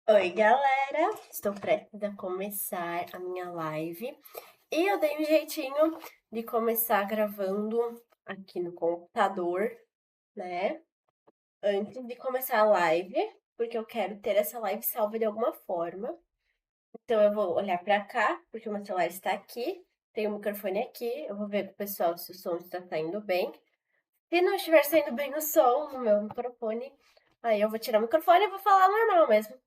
Oi, galera! Estou prestes a começar a minha live e eu dei um jeitinho de começar gravando aqui no computador, né? Antes de começar a live, porque eu quero ter essa live salva de alguma forma. Então eu vou olhar pra cá, porque o meu celular está aqui, tem o microfone aqui. Eu vou ver com o pessoal se o som está saindo bem. Se não estiver saindo bem o som no meu microfone, aí eu vou tirar o microfone e vou falar normal mesmo.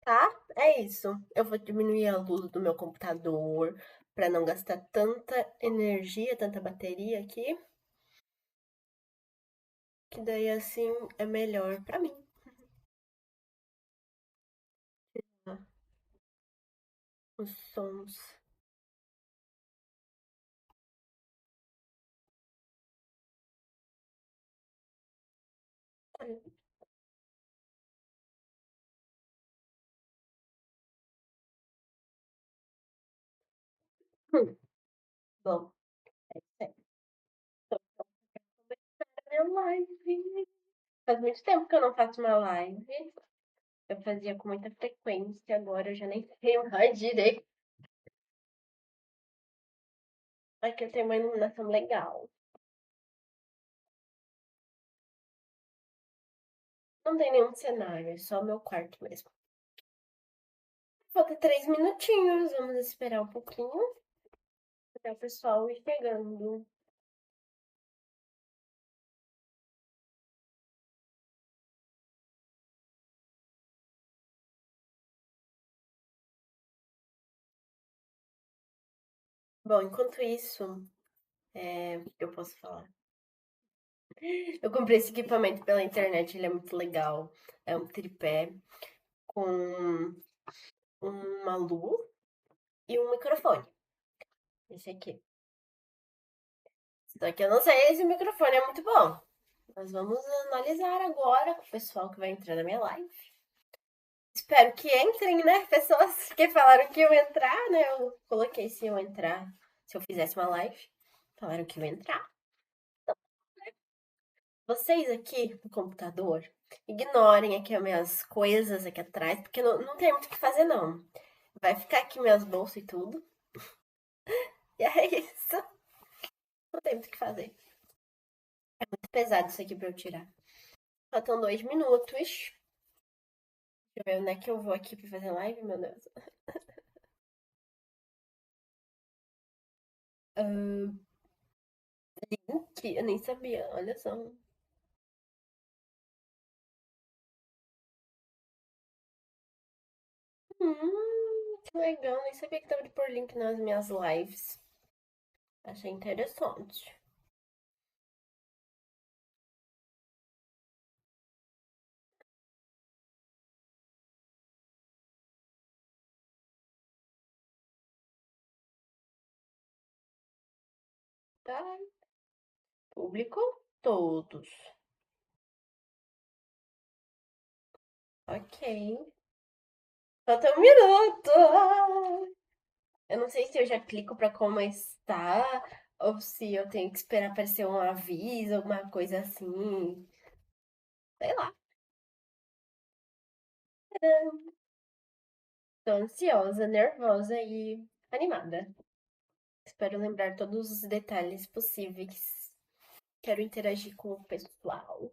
Tá? É isso. Eu vou diminuir a luz do meu computador para não gastar tanta energia, tanta bateria aqui, que daí assim é melhor para mim. Tá? Os sons. Hum, Bom, é isso aí. Minha live. Faz muito tempo que eu não faço uma live. Eu fazia com muita frequência, agora eu já nem sei mais direito. Aqui eu tenho uma iluminação legal. Não tem nenhum cenário, é só o meu quarto mesmo. Falta 3 minutinhos, vamos esperar um pouquinho até o pessoal ir chegando. Bom, enquanto isso, o que eu posso falar? Eu comprei esse equipamento pela internet, ele é muito legal. É um tripé com uma luz e um microfone. Esse aqui. Só que eu não sei se o microfone é muito bom. Nós vamos analisar agora com o pessoal que vai entrar na minha live. Espero que entrem, né? Pessoas que falaram que iam entrar, né? Eu coloquei se iam entrar, se eu fizesse uma live. Falaram que iam entrar. Vocês aqui no computador, ignorem aqui as minhas coisas aqui atrás, porque não tem muito o que fazer, não. Vai ficar aqui minhas bolsas e tudo. E é isso. Não tem muito o que fazer. É muito pesado isso aqui pra eu tirar. Faltam 2 minutos. Deixa eu ver onde é que eu vou aqui pra fazer live, meu Deus. Link? Eu nem sabia, olha só. Que legal. Nem sabia que tava de pôr link nas minhas lives. Achei interessante. Tá. Público? Todos. Ok. Falta 1 minuto. Eu não sei se eu já clico pra começar ou se eu tenho que esperar aparecer um aviso, alguma coisa assim. Sei lá. Tô ansiosa, nervosa e animada. Espero lembrar todos os detalhes possíveis. Quero interagir com o pessoal.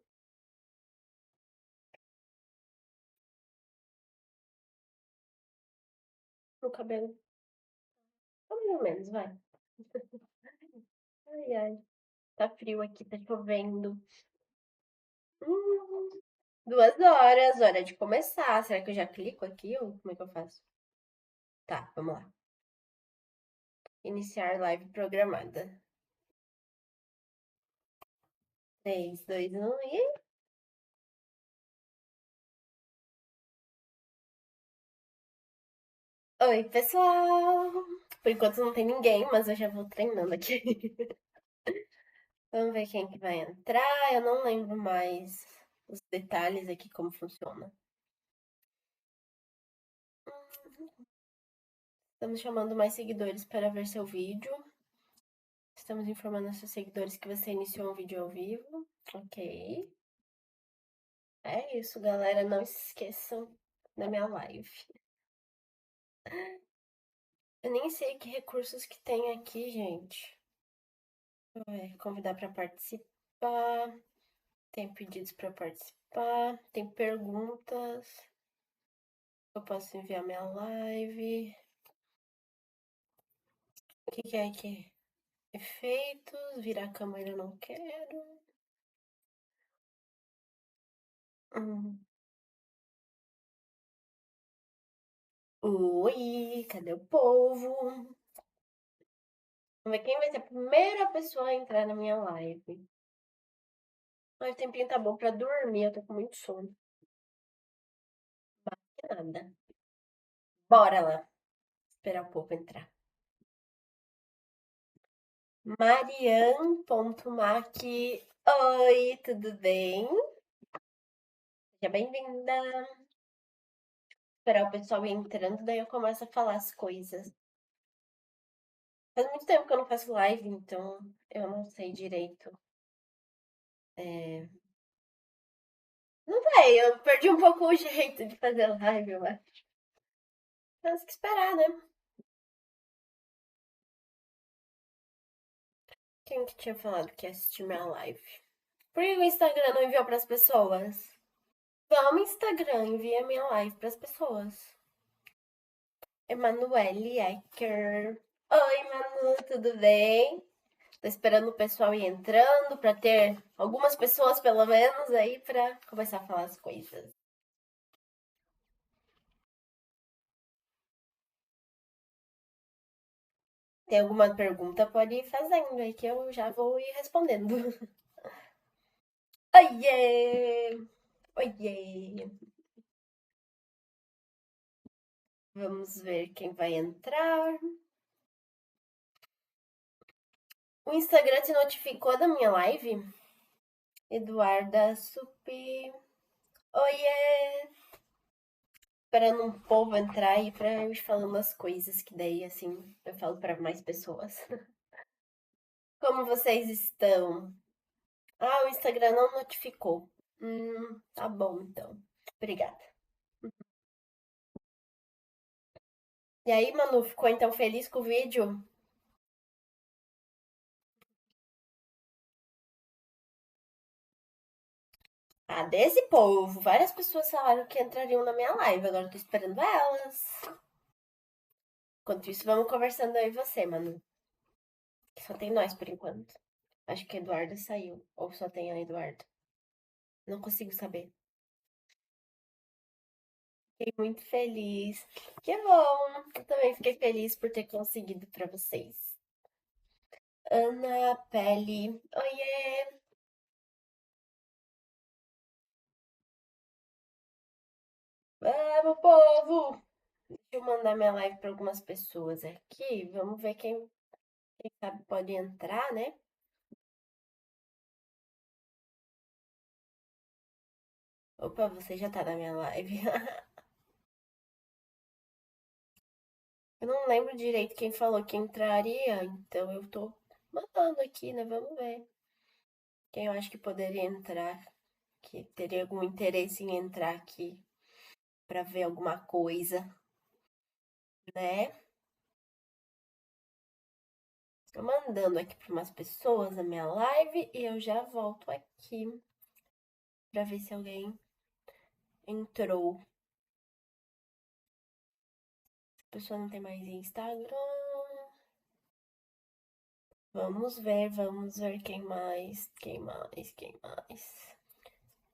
O cabelo, mais ou menos, vai. Ai, ai. Tá frio aqui, tá chovendo. 2 horas, hora de começar. Será que eu já clico aqui ou como é que eu faço? Tá, vamos lá. Iniciar live programada. 3, 2, 1 e. Oi, pessoal! Por enquanto não tem ninguém, mas eu já vou treinando aqui. Vamos ver quem que vai entrar. Eu não lembro mais os detalhes aqui, como funciona. Estamos chamando mais seguidores para ver seu vídeo. Estamos informando aos seus seguidores que você iniciou um vídeo ao vivo. Ok. É isso, galera. Não esqueçam na minha live. Eu nem sei que recursos que tem aqui, gente. Deixa eu ver, convidar para participar. Tem pedidos para participar. Tem perguntas. Eu posso enviar minha live. O que é aqui? Efeitos. Virar a câmera eu não quero. Hum. Oi, cadê o povo? Vamos ver quem vai ser a primeira pessoa a entrar na minha live. Mas o tempinho tá bom pra dormir, eu tô com muito sono. Que nada. Bora lá. Esperar o povo entrar. Marian.mac. Oi, tudo bem? Seja bem-vinda. Esperar o pessoal ir entrando, daí eu começo a falar as coisas. Faz muito tempo que eu não faço live, então eu não sei direito. Não sei, eu perdi um pouco o jeito de fazer live, eu acho. Temos que esperar, né? Quem que tinha falado que ia assistir minha live? Por que o Instagram não enviou pras pessoas? Vamos, Instagram, envia minha live pras pessoas. Emanuele Ecker. Oi, Manu, tudo bem? Tô esperando o pessoal ir entrando pra ter algumas pessoas, pelo menos, aí pra começar a falar as coisas. Tem alguma pergunta, pode ir fazendo aí que eu já vou ir respondendo. Oiê! Oiê! Vamos ver quem vai entrar. O Instagram te notificou da minha live? Eduarda Supi. Oiê! Esperando um povo entrar e pra eu ir falando as coisas, que daí assim eu falo pra mais pessoas. Como vocês estão? Ah, o Instagram não notificou. Tá bom então. Obrigada. E aí, Manu, ficou então feliz com o vídeo? Ah, desse povo. Várias pessoas falaram que entrariam na minha live. Agora eu tô esperando elas. Enquanto isso, vamos conversando aí você, Manu. Que só tem nós por enquanto. Acho que a Eduarda saiu. Ou só tem a Eduarda. Não consigo saber. Fiquei muito feliz. Que bom! Eu também fiquei feliz por ter conseguido pra vocês. Ana Pele. Oiê! Vamos, povo! Deixa eu mandar minha live para algumas pessoas aqui. Vamos ver quem sabe pode entrar, né? Opa, você já tá na minha live. Eu não lembro direito quem falou que entraria, então eu tô mandando aqui, né? Vamos ver quem eu acho que poderia entrar, que teria algum interesse em entrar aqui para ver alguma coisa, né? Tô mandando aqui para umas pessoas na minha live e eu já volto aqui para ver se alguém entrou. A pessoa não tem mais Instagram. Vamos ver quem mais, quem mais.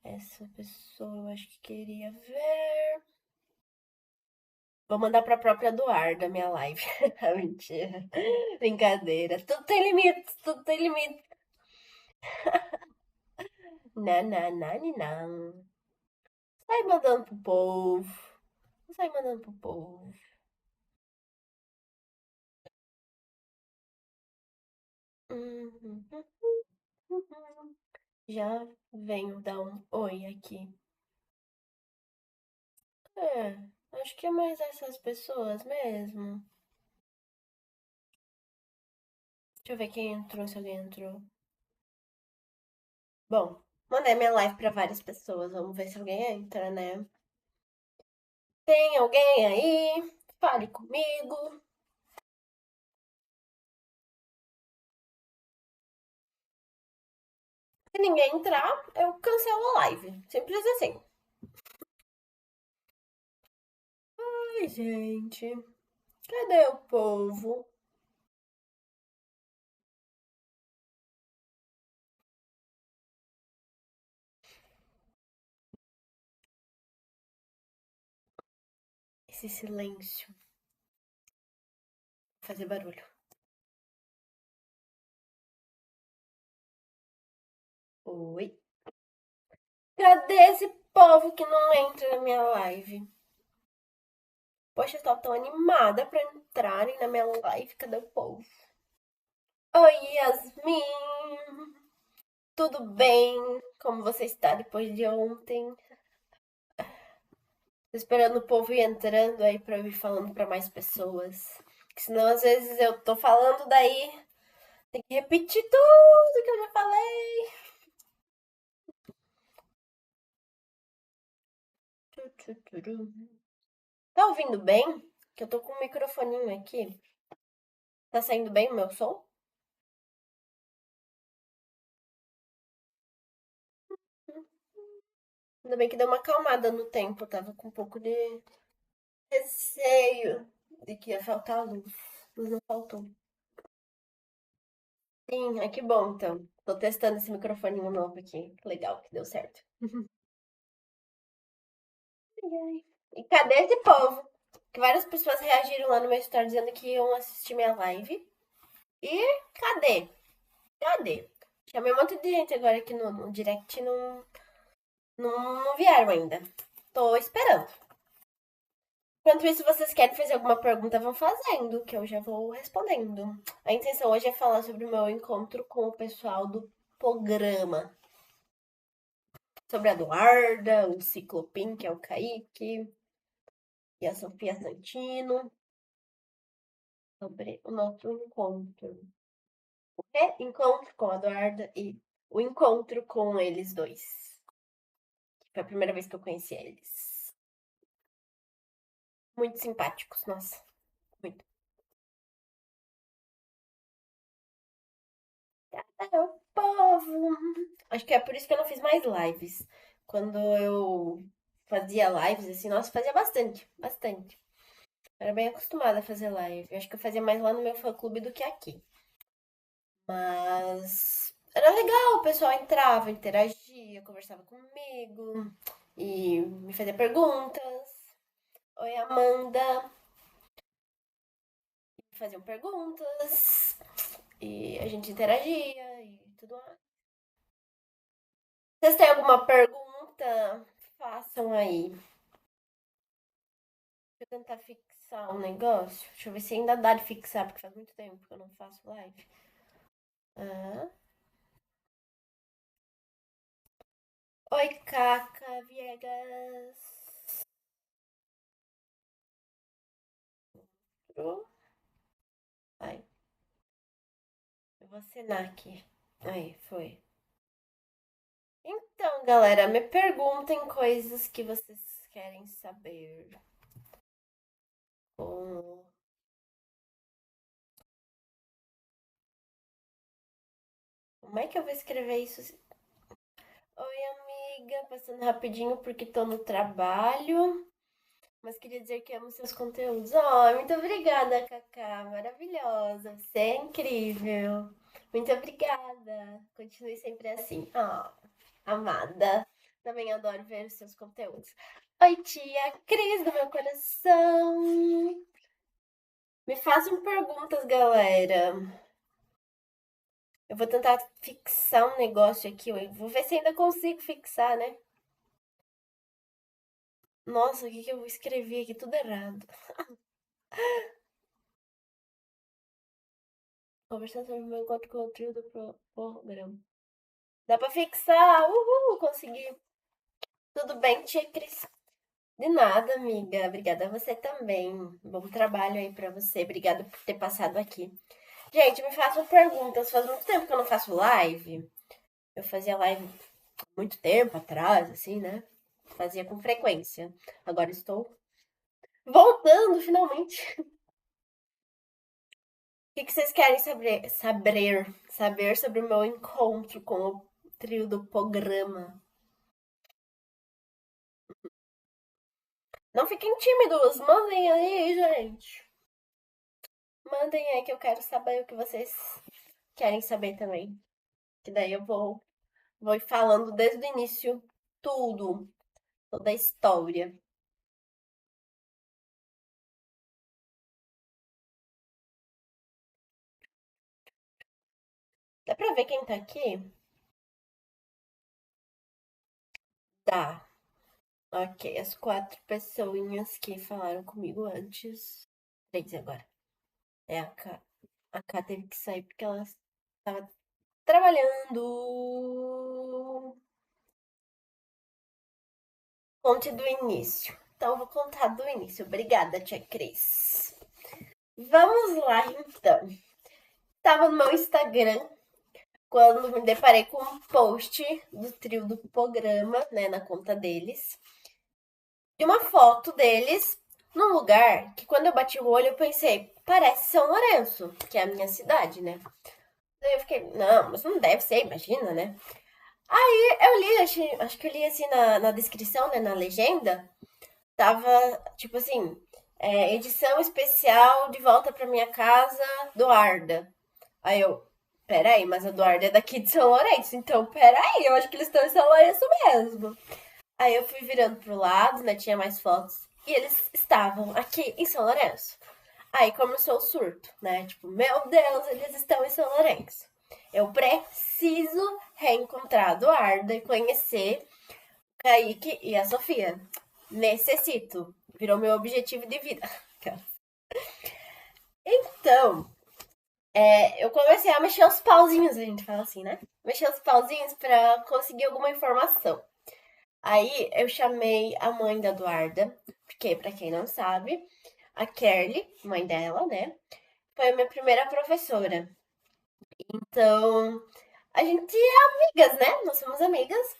Essa pessoa eu acho que queria ver. Vou mandar pra própria Eduarda minha live. Mentira. Brincadeira. Tudo tem limite, tudo tem limite. Não. Sai mandando pro povo. Sai mandando pro povo. Uhum, uhum. Já venho dar um oi aqui. É, acho que é mais essas pessoas mesmo. Deixa eu ver quem entrou, se alguém entrou. Bom, mandei minha live pra várias pessoas. Vamos ver se alguém entra, né? Tem alguém aí? Fale comigo. Se ninguém entrar, eu cancelo a live. Simples assim. Ai, gente. Cadê o povo? Esse silêncio. Fazer barulho. Oi. Cadê esse povo que não entra na minha live? Poxa, eu tava tão animada pra entrarem na minha live. Cadê o povo? Oi, Yasmin. Tudo bem? Como você está depois de ontem? Tô esperando o povo ir entrando aí pra eu ir falando pra mais pessoas. Porque senão, às vezes, eu tô falando daí, tem que repetir tudo que eu já falei. Tá ouvindo bem? Que eu tô com um microfoninho aqui. Tá saindo bem o meu som? Ainda bem que deu uma acalmada no tempo. Eu tava com um pouco de receio de que ia faltar luz. Luz não faltou. Sim, ai que bom, então. Tô testando esse microfoninho novo aqui. Que legal que deu certo. Ai, ai. E cadê esse povo? Que várias pessoas reagiram lá no meu story dizendo que iam assistir minha live. E cadê? Cadê? Chamei um monte de gente agora aqui no direct e não vieram ainda. Tô esperando. Enquanto isso, vocês querem fazer alguma pergunta, vão fazendo, que eu já vou respondendo. A intenção hoje é falar sobre o meu encontro com o pessoal do programa. Sobre a Eduarda, o Ciclopim, que é o Kaique, e a Sofia Santino. Sobre o nosso encontro. O encontro com a Eduarda e o encontro com eles dois. Foi a primeira vez que eu conheci eles. Muito simpáticos, nossa. Muito. É o povo. Acho que é por isso que eu não fiz mais lives. Quando eu fazia lives, assim, nossa, fazia bastante, bastante. Era bem acostumada a fazer live. Eu acho que eu fazia mais lá no meu fã-clube do que aqui. Mas era legal, o pessoal entrava, interagia, conversava comigo e me fazia perguntas. Oi, Amanda. Faziam perguntas e a gente interagia e tudo mais. Vocês têm alguma pergunta? Façam aí. Deixa eu tentar fixar um negócio. Deixa eu ver se ainda dá de fixar, porque faz muito tempo que eu não faço live. Ah. Oi, Caca Viegas. Ai, eu vou assinar aqui. Aí, foi. Então, galera, me perguntem coisas que vocês querem saber. Como é que eu vou escrever isso? Oi, amiga, passando rapidinho porque tô no trabalho, mas queria dizer que amo seus conteúdos. Oh, muito obrigada, Cacá, maravilhosa, você é incrível. Muito obrigada, continue sempre assim. Oh, amada, também adoro ver os seus conteúdos. Oi, tia Cris do meu coração. Me façam perguntas, galera. Eu vou tentar fixar um negócio aqui. Eu vou ver se ainda consigo fixar, né? Nossa, o que que eu escrevi aqui? Tudo errado. Conversando sobre o meu encontro com o trio do programa. Dá pra fixar! Uhul, consegui. Tudo bem, tia Cris? De nada, amiga. Obrigada a você também. Bom trabalho aí pra você. Obrigada por ter passado aqui. Gente, me façam perguntas. Faz muito tempo que eu não faço live. Eu fazia live muito tempo atrás, assim, né? Fazia com frequência. Agora estou Voltando, finalmente. O que vocês querem saber sobre o meu encontro com o trio do programa? Não fiquem tímidos, mandem aí, gente. Mandem aí que eu quero saber o que vocês querem saber também. Que daí eu vou ir falando desde o início tudo, toda a história. Dá pra ver quem tá aqui? Dá. Ok, as 4 pessoinhas que falaram comigo antes. 3 agora. É a K. A K teve que sair porque ela estava trabalhando. Conte do início. Então, eu vou contar do início. Obrigada, tia Cris. Vamos lá, então. Tava no meu Instagram quando me deparei com um post do trio do programa, né, na conta deles. E uma foto deles num lugar que quando eu bati o olho eu pensei, parece São Lourenço, que é a minha cidade, né? Daí eu fiquei, não, mas não deve ser, imagina, né? Aí eu li, acho que eu li assim na descrição, né, na legenda, tava tipo assim, edição especial de volta pra minha casa do Arda. Aí eu, peraí, mas a do Arda é daqui de São Lourenço, então peraí, eu acho que eles estão em São Lourenço mesmo. Aí eu fui virando pro lado, né? Tinha mais fotos. E eles estavam aqui em São Lourenço. Aí começou o surto, né? Tipo, meu Deus, eles estão em São Lourenço. Eu preciso reencontrar a Eduarda e conhecer o Kaique e a Sofia. Necessito. Virou meu objetivo de vida. Então, eu comecei a mexer os pauzinhos, a gente fala assim, né? Mexer os pauzinhos pra conseguir alguma informação. Aí eu chamei a mãe da Eduarda, porque, pra quem não sabe, a Kerly, mãe dela, né, foi a minha primeira professora. Então, a gente é amigas, né? Nós somos amigas.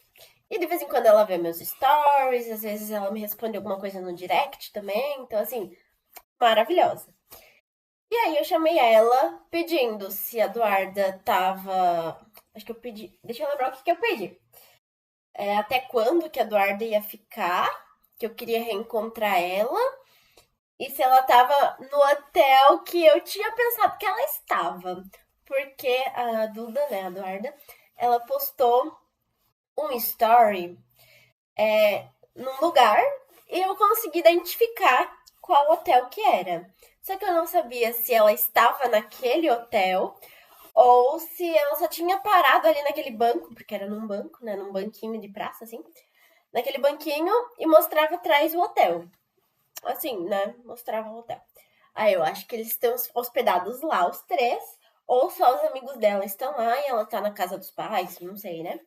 E de vez em quando ela vê meus stories, às vezes ela me responde alguma coisa no direct também. Então, assim, maravilhosa. E aí eu chamei ela pedindo se a Eduarda tava. Acho que eu pedi. Deixa eu lembrar o que eu pedi. Até quando que a Eduarda ia ficar, que eu queria reencontrar ela, e se ela tava no hotel que eu tinha pensado que ela estava. Porque a Duda, né, a Eduarda, ela postou um story num lugar e eu consegui identificar qual hotel que era. Só que eu não sabia se ela estava naquele hotel ou se ela só tinha parado ali naquele banco, porque era num banco, né, num banquinho de praça, assim, naquele banquinho e mostrava atrás o hotel. Assim, né? Mostrava o hotel. Aí eu acho que eles estão hospedados lá, os três, ou só os amigos dela estão lá e ela tá na casa dos pais, não sei, né?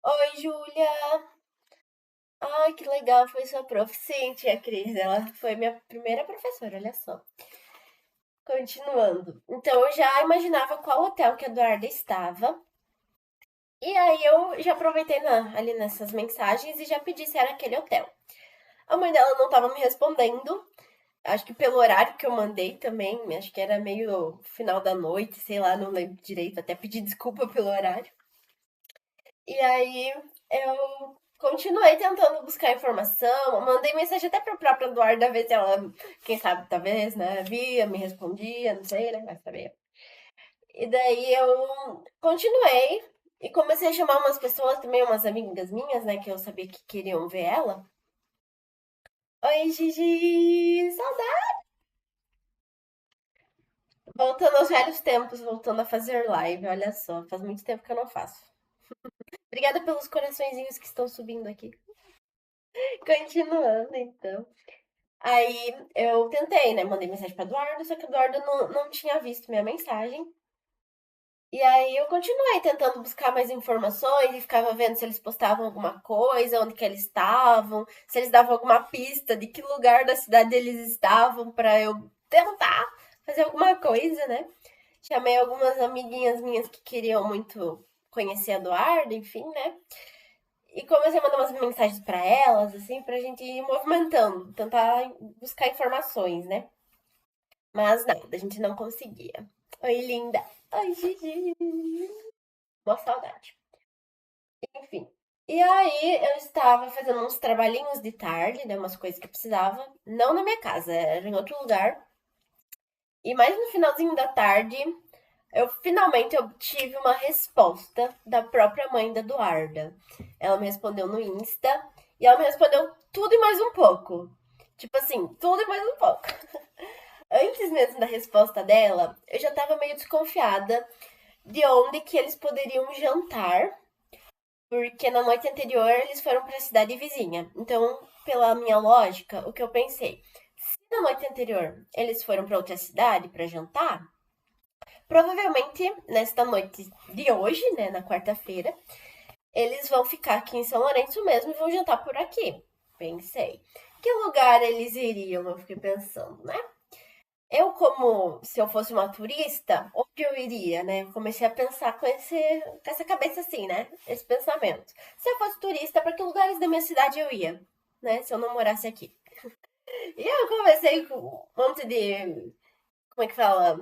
Oi, Júlia! Ai, que legal, foi sua prof. Sim, tia Cris, ela foi minha primeira professora, olha só. Continuando. Então eu já imaginava qual hotel que a Eduarda estava. E aí eu já aproveitei ali nessas mensagens e já pedi se era aquele hotel. A mãe dela não estava me respondendo. Acho que pelo horário que eu mandei também, acho que era meio final da noite, sei lá, não lembro direito, até pedi desculpa pelo horário. E aí eu continuei tentando buscar informação, mandei mensagem até pra própria Eduarda ver se ela, quem sabe, talvez, né, via, me respondia, não sei, né, vai saber. E daí eu continuei e comecei a chamar umas pessoas também, umas amigas minhas, né, que eu sabia que queriam ver ela. Oi, Gigi! Voltando aos velhos tempos, voltando a fazer live, olha só, faz muito tempo que eu não faço. Obrigada pelos coraçõezinhos que estão subindo aqui. Continuando, então. Aí eu tentei, né? Mandei mensagem pra Eduardo, só que o Eduardo não tinha visto minha mensagem. E aí eu continuei tentando buscar mais informações e ficava vendo se eles postavam alguma coisa, onde que eles estavam, se eles davam alguma pista de que lugar da cidade eles estavam pra eu tentar fazer alguma coisa, né? Chamei algumas amiguinhas minhas que queriam muito conhecer a Eduardo, enfim, né? E comecei a mandar umas mensagens pra elas, assim, pra gente ir movimentando, tentar buscar informações, né? Mas nada, a gente não conseguia. Oi, linda. Oi, Gigi. Boa saudade. Enfim. E aí eu estava fazendo uns trabalhinhos de tarde, né? Umas coisas que eu precisava. Não na minha casa, era em outro lugar. E mais no finalzinho da tarde, eu finalmente obtive uma resposta da própria mãe da Eduarda. Ela me respondeu no Insta e ela me respondeu tudo e mais um pouco. Tipo assim, tudo e mais um pouco. Antes mesmo da resposta dela, eu já estava meio desconfiada de onde que eles poderiam jantar, porque na noite anterior eles foram para a cidade vizinha. Então, pela minha lógica, o que eu pensei, se na noite anterior eles foram para outra cidade para jantar, provavelmente nesta noite de hoje, né, na quarta-feira, eles vão ficar aqui em São Lourenço mesmo e vão jantar por aqui. Pensei. Que lugar eles iriam? Eu fiquei pensando, né? Eu, como se eu fosse uma turista, onde eu iria, né? Eu comecei a pensar com essa cabeça assim, né? Esse pensamento. Se eu fosse turista, para que lugares da minha cidade eu ia, né? Se eu não morasse aqui. E eu comecei com um monte de. Como é que fala?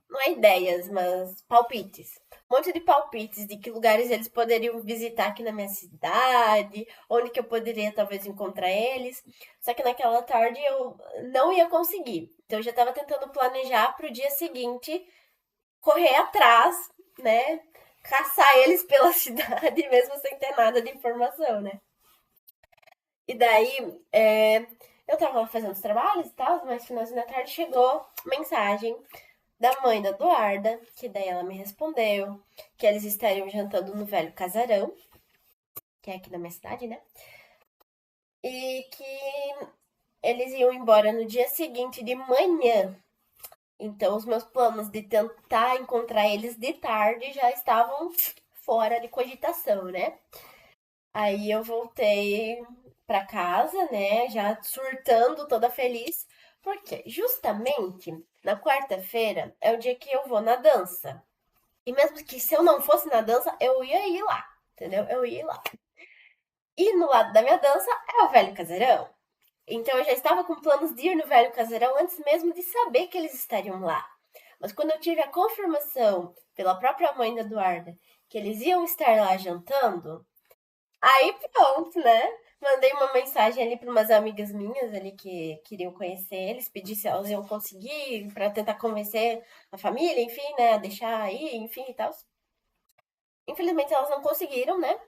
Não é ideias, mas palpites. Um monte de palpites de que lugares eles poderiam visitar aqui na minha cidade, onde que eu poderia talvez encontrar eles. Só que naquela tarde eu não ia conseguir. Então eu já estava tentando planejar para o dia seguinte correr atrás, né? Caçar eles pela cidade, mesmo sem ter nada de informação, né? E daí, eu tava lá fazendo os trabalhos e tal, mas no finalzinho da tarde chegou mensagem da mãe da Eduarda, que daí ela me respondeu que eles estariam jantando no Velho Casarão, que é aqui na minha cidade, né? E que eles iam embora no dia seguinte de manhã. Então, os meus planos de tentar encontrar eles de tarde já estavam fora de cogitação, né? Aí eu voltei pra casa, né? Já surtando, toda feliz, porque justamente na quarta-feira é o dia que eu vou na dança. E mesmo que se eu não fosse na dança, eu ia ir lá, entendeu? Eu ia ir lá. E no lado da minha dança é o Velho Casarão. Então eu já estava com planos de ir no Velho Casarão antes mesmo de saber que eles estariam lá. Mas quando eu tive a confirmação pela própria mãe da Eduarda que eles iam estar lá jantando, aí pronto, né? Mandei uma mensagem ali para umas amigas minhas ali que queriam conhecer eles, pedi se elas iam conseguir para tentar convencer a família, enfim, né, a deixar aí, enfim e tal. Infelizmente elas não conseguiram, né?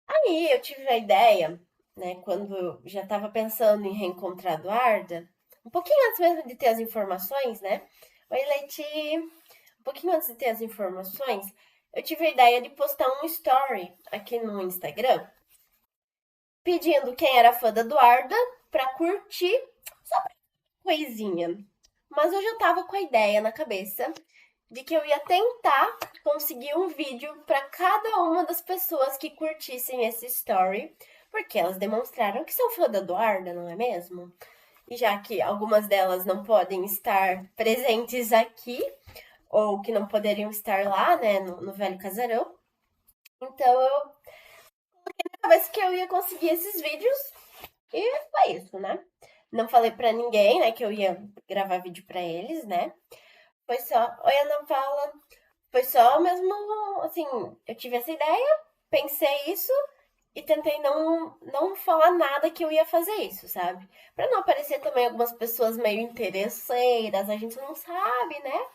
Aí eu tive a ideia, né, quando eu já estava pensando em reencontrar a Eduarda, um pouquinho antes mesmo de ter as informações, né? Oi, Leite! Um pouquinho antes de ter as informações, eu tive a ideia de postar um story aqui no Instagram, pedindo quem era fã da Eduarda para curtir só pra coisinha. Mas eu já tava com a ideia na cabeça de que eu ia tentar conseguir um vídeo para cada uma das pessoas que curtissem esse story, porque elas demonstraram que são fã da Eduarda, não é mesmo? E já que algumas delas não podem estar presentes aqui, ou que não poderiam estar lá, né, no Velho Casarão, então eu talvez que eu ia conseguir esses vídeos e foi isso, né? Não falei pra ninguém, né, que eu ia gravar vídeo pra eles, né? Foi só, oi Ana Paula, foi só mesmo, assim, eu tive essa ideia, pensei isso e tentei não falar nada que eu ia fazer isso, sabe? Pra não aparecer também algumas pessoas meio interesseiras, a gente não sabe, né?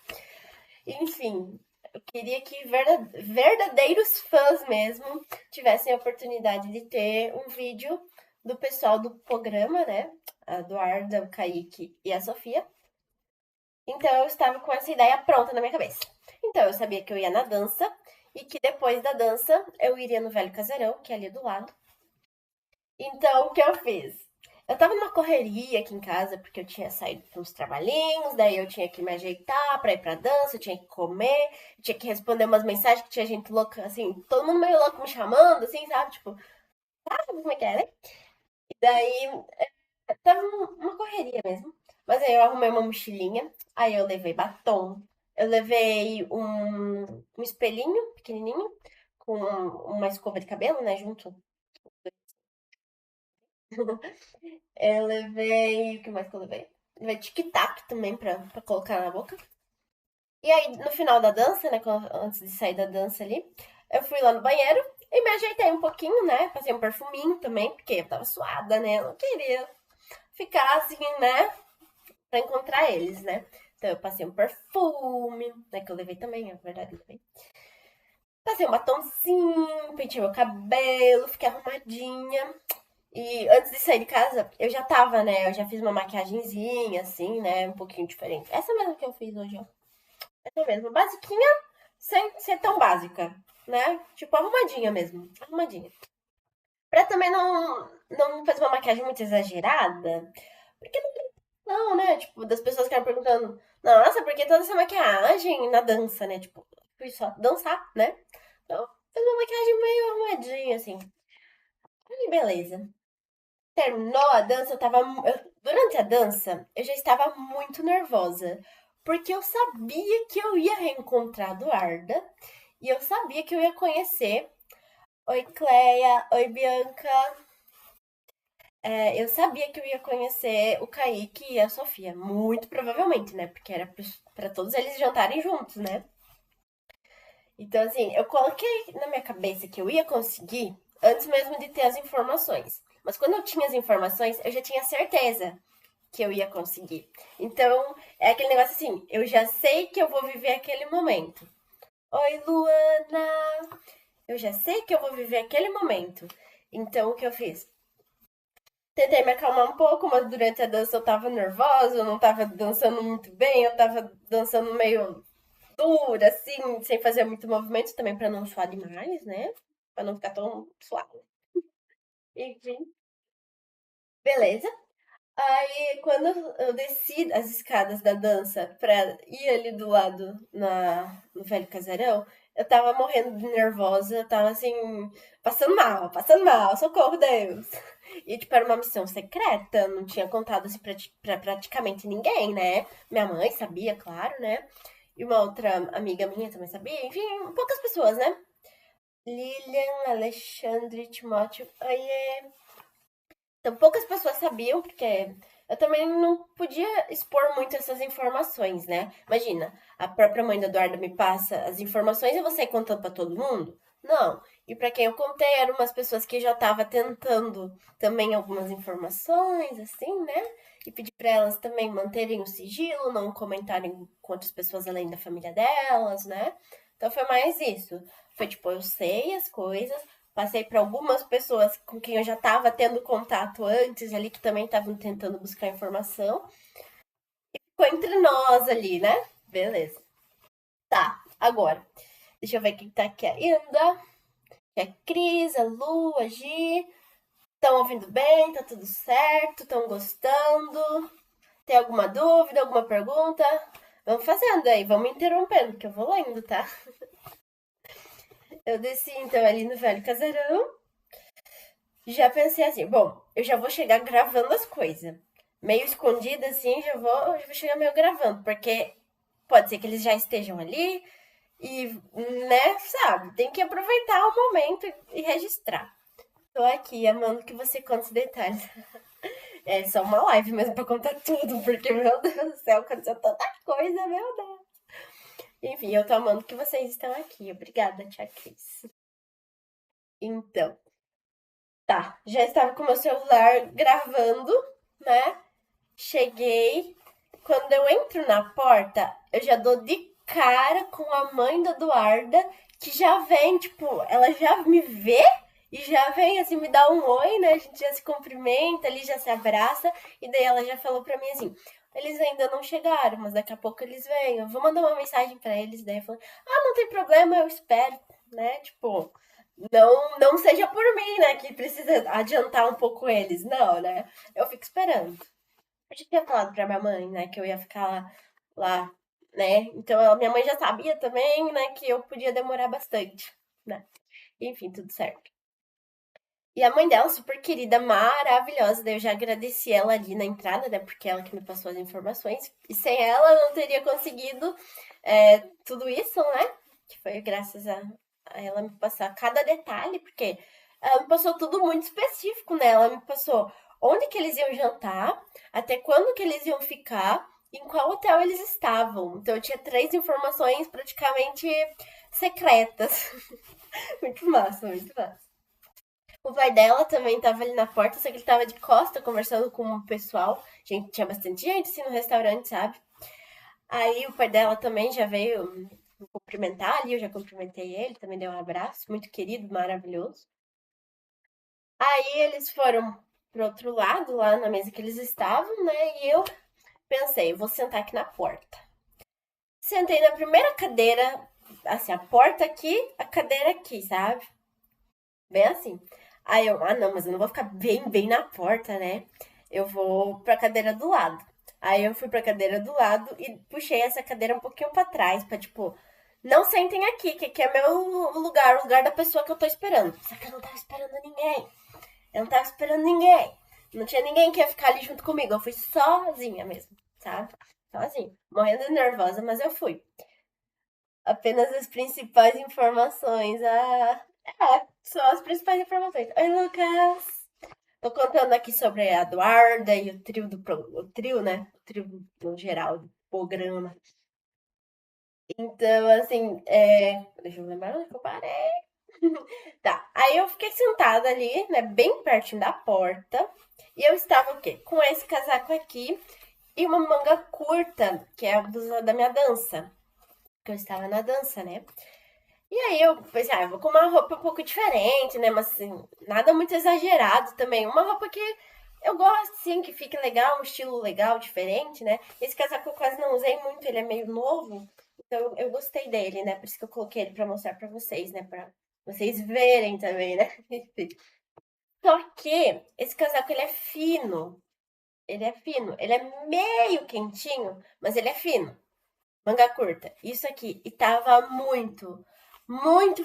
Enfim, eu queria que verdadeiros fãs mesmo tivessem a oportunidade de ter um vídeo do pessoal do programa, né? A Eduarda, o Kaique e a Sofia. Então eu estava com essa ideia pronta na minha cabeça. Então eu sabia que eu ia na dança e que depois da dança eu iria no Velho Casarão, que é ali do lado. Então o que eu fiz? Eu tava numa correria aqui em casa, porque eu tinha saído para uns trabalhinhos, daí eu tinha que me ajeitar pra ir pra dança, eu tinha que comer, eu tinha que responder umas mensagens que tinha gente louca, assim, todo mundo meio louco me chamando, assim, sabe? Tipo, sabe como é que é, né? E daí tava uma correria mesmo. Mas aí eu arrumei uma mochilinha, aí eu levei batom, eu levei um espelhinho pequenininho, com uma escova de cabelo, né, junto. Eu levei. O que mais que eu levei? Levei tic-tac também pra colocar na boca. E aí, no final da dança, né? Antes de sair da dança ali, eu fui lá no banheiro e me ajeitei um pouquinho, né? Passei um perfuminho também, porque eu tava suada, né? Eu não queria ficar assim, né? Pra encontrar eles, né? Então eu passei um perfume, né? Que eu levei também, é verdade, eu levei. Passei um batomzinho, pentei meu cabelo, fiquei arrumadinha. E antes de sair de casa, eu já tava, né? Eu já fiz uma maquiagenzinha, assim, né? Um pouquinho diferente. Essa mesmo que eu fiz hoje, ó. Essa mesmo. Basiquinha, sem ser tão básica, né? Tipo, arrumadinha mesmo. Arrumadinha. Pra também não fazer uma maquiagem muito exagerada. Porque não, né? Tipo, das pessoas que ficam perguntando, nossa, por que toda essa maquiagem na dança, né? Tipo, fui só dançar, né? Então, fiz uma maquiagem meio arrumadinha, assim. E beleza. Terminou a dança, durante a dança, eu já estava muito nervosa, porque eu sabia que eu ia reencontrar a Eduarda e eu sabia que eu ia conhecer. Oi, Cleia. Oi, Bianca. Eu sabia que eu ia conhecer o Kaique e a Sofia, muito provavelmente, né? Porque era pra todos eles jantarem juntos, né? Então, assim, eu coloquei na minha cabeça que eu ia conseguir antes mesmo de ter as informações. Mas quando eu tinha as informações, eu já tinha certeza que eu ia conseguir. Então, é aquele negócio assim, eu já sei que eu vou viver aquele momento. Oi, Luana! Eu já sei que eu vou viver aquele momento. Então, o que eu fiz? Tentei me acalmar um pouco, mas durante a dança eu tava nervosa, eu não tava dançando muito bem, eu tava dançando meio dura, assim, sem fazer muito movimento também pra não suar demais, né? Pra não ficar tão suado. Enfim, beleza. Aí, quando eu desci as escadas da dança pra ir ali do lado no velho casarão, eu tava morrendo de nervosa, eu tava assim, passando mal, socorro, Deus. E, tipo, era uma missão secreta, não tinha contado assim pra praticamente ninguém, né? Minha mãe sabia, claro, né? E uma outra amiga minha também sabia, enfim, poucas pessoas, né? Lilian, Alexandre, Timóteo, aí então, poucas pessoas sabiam, porque eu também não podia expor muito essas informações, né? Imagina, a própria mãe da Eduarda me passa as informações e eu vou sair contando pra todo mundo? Não. E pra quem eu contei eram umas pessoas que já tava tentando também algumas informações, assim, né? E pedi pra elas também manterem o sigilo, não comentarem com outras pessoas além da família delas, né? Então foi mais isso. Foi tipo, eu sei as coisas, passei para algumas pessoas com quem eu já estava tendo contato antes ali, que também estavam tentando buscar informação. Ficou entre nós ali, né? Beleza. Tá, agora. Deixa eu ver quem tá aqui ainda. É a Cris, a Lu, a Gi. Estão ouvindo bem? Tá tudo certo? Estão gostando? Tem alguma dúvida, alguma pergunta? Vamos fazendo aí, vamos interrompendo, que eu vou lendo, tá? Eu desci então ali no Velho Casarão. Já pensei assim, bom, eu já vou chegar gravando as coisas. Meio escondida assim, já vou chegar meio gravando, porque pode ser que eles já estejam ali e, né, sabe, tem que aproveitar o momento e registrar. Tô aqui, amando que você conte os detalhes. É só uma live mesmo pra contar tudo, porque, meu Deus do céu, aconteceu tanta coisa, meu Deus. Enfim, eu tô amando que vocês estão aqui. Obrigada, tia Cris. Então, tá, já estava com meu celular gravando, né? Cheguei. Quando eu entro na porta, eu já dou de cara com a mãe da Eduarda, que já vem, tipo, ela já me vê e já vem assim, me dá um oi, né? A gente já se cumprimenta ali, já se abraça. E daí ela já falou pra mim assim: eles ainda não chegaram, mas daqui a pouco eles vêm. Eu vou mandar uma mensagem pra eles. Daí eu falei: ah, não tem problema, eu espero, né? Tipo, não seja por mim, né? Que precisa adiantar um pouco eles. Não, né? Eu fico esperando. Eu já tinha falado pra minha mãe, né, que eu ia ficar lá, né? Então, minha mãe já sabia também, né, que eu podia demorar bastante, né? Enfim, tudo certo. E a mãe dela, super querida, maravilhosa, daí eu já agradeci ela ali na entrada, né, porque ela que me passou as informações. E sem ela, eu não teria conseguido tudo isso, né? Que foi graças ela me passar cada detalhe, porque ela me passou tudo muito específico, né? Ela me passou onde que eles iam jantar, até quando que eles iam ficar, em qual hotel eles estavam. Então eu tinha 3 informações praticamente secretas. Muito massa, muito massa. O pai dela também tava ali na porta, só que ele tava de costa conversando com o pessoal. Gente, tinha bastante gente assim no restaurante, sabe? Aí o pai dela também já veio me cumprimentar ali, eu já cumprimentei ele, também dei um abraço, muito querido, maravilhoso. Aí eles foram pro outro lado, lá na mesa que eles estavam, né? E eu pensei, vou sentar aqui na porta. Sentei na primeira cadeira, assim, a porta aqui, a cadeira aqui, sabe? Bem assim. Aí eu, não, mas eu não vou ficar bem na porta, né? Eu vou pra cadeira do lado. Aí eu fui pra cadeira do lado e puxei essa cadeira um pouquinho pra trás, pra tipo, não sentem aqui, que aqui é meu lugar, o lugar da pessoa que eu tô esperando. Só que eu não tava esperando ninguém. Eu não tava esperando ninguém. Não tinha ninguém que ia ficar ali junto comigo. Eu fui sozinha mesmo, sabe? Sozinha. Morrendo de nervosa, mas eu fui. Apenas as principais informações. São as principais informações. Oi, Lucas! Tô contando aqui sobre a Eduarda e o trio o trio, né? O trio no geral do programa. Então, assim, deixa eu lembrar onde que eu parei. Tá, aí eu fiquei sentada ali, né, bem pertinho da porta. E eu estava o quê? Com esse casaco aqui e uma manga curta, que é a blusa da minha dança. Que eu estava na dança, né? E aí eu pensei, eu vou com uma roupa um pouco diferente, né? Mas assim, nada muito exagerado também. Uma roupa que eu gosto, sim, que fique legal, um estilo legal, diferente, né? Esse casaco eu quase não usei muito, ele é meio novo. Então eu gostei dele, né? Por isso que eu coloquei ele pra mostrar pra vocês, né? Pra vocês verem também, né? Só que esse casaco ele é fino. Ele é fino. Ele é meio quentinho, mas ele é fino. Manga curta. Isso aqui. E tava muito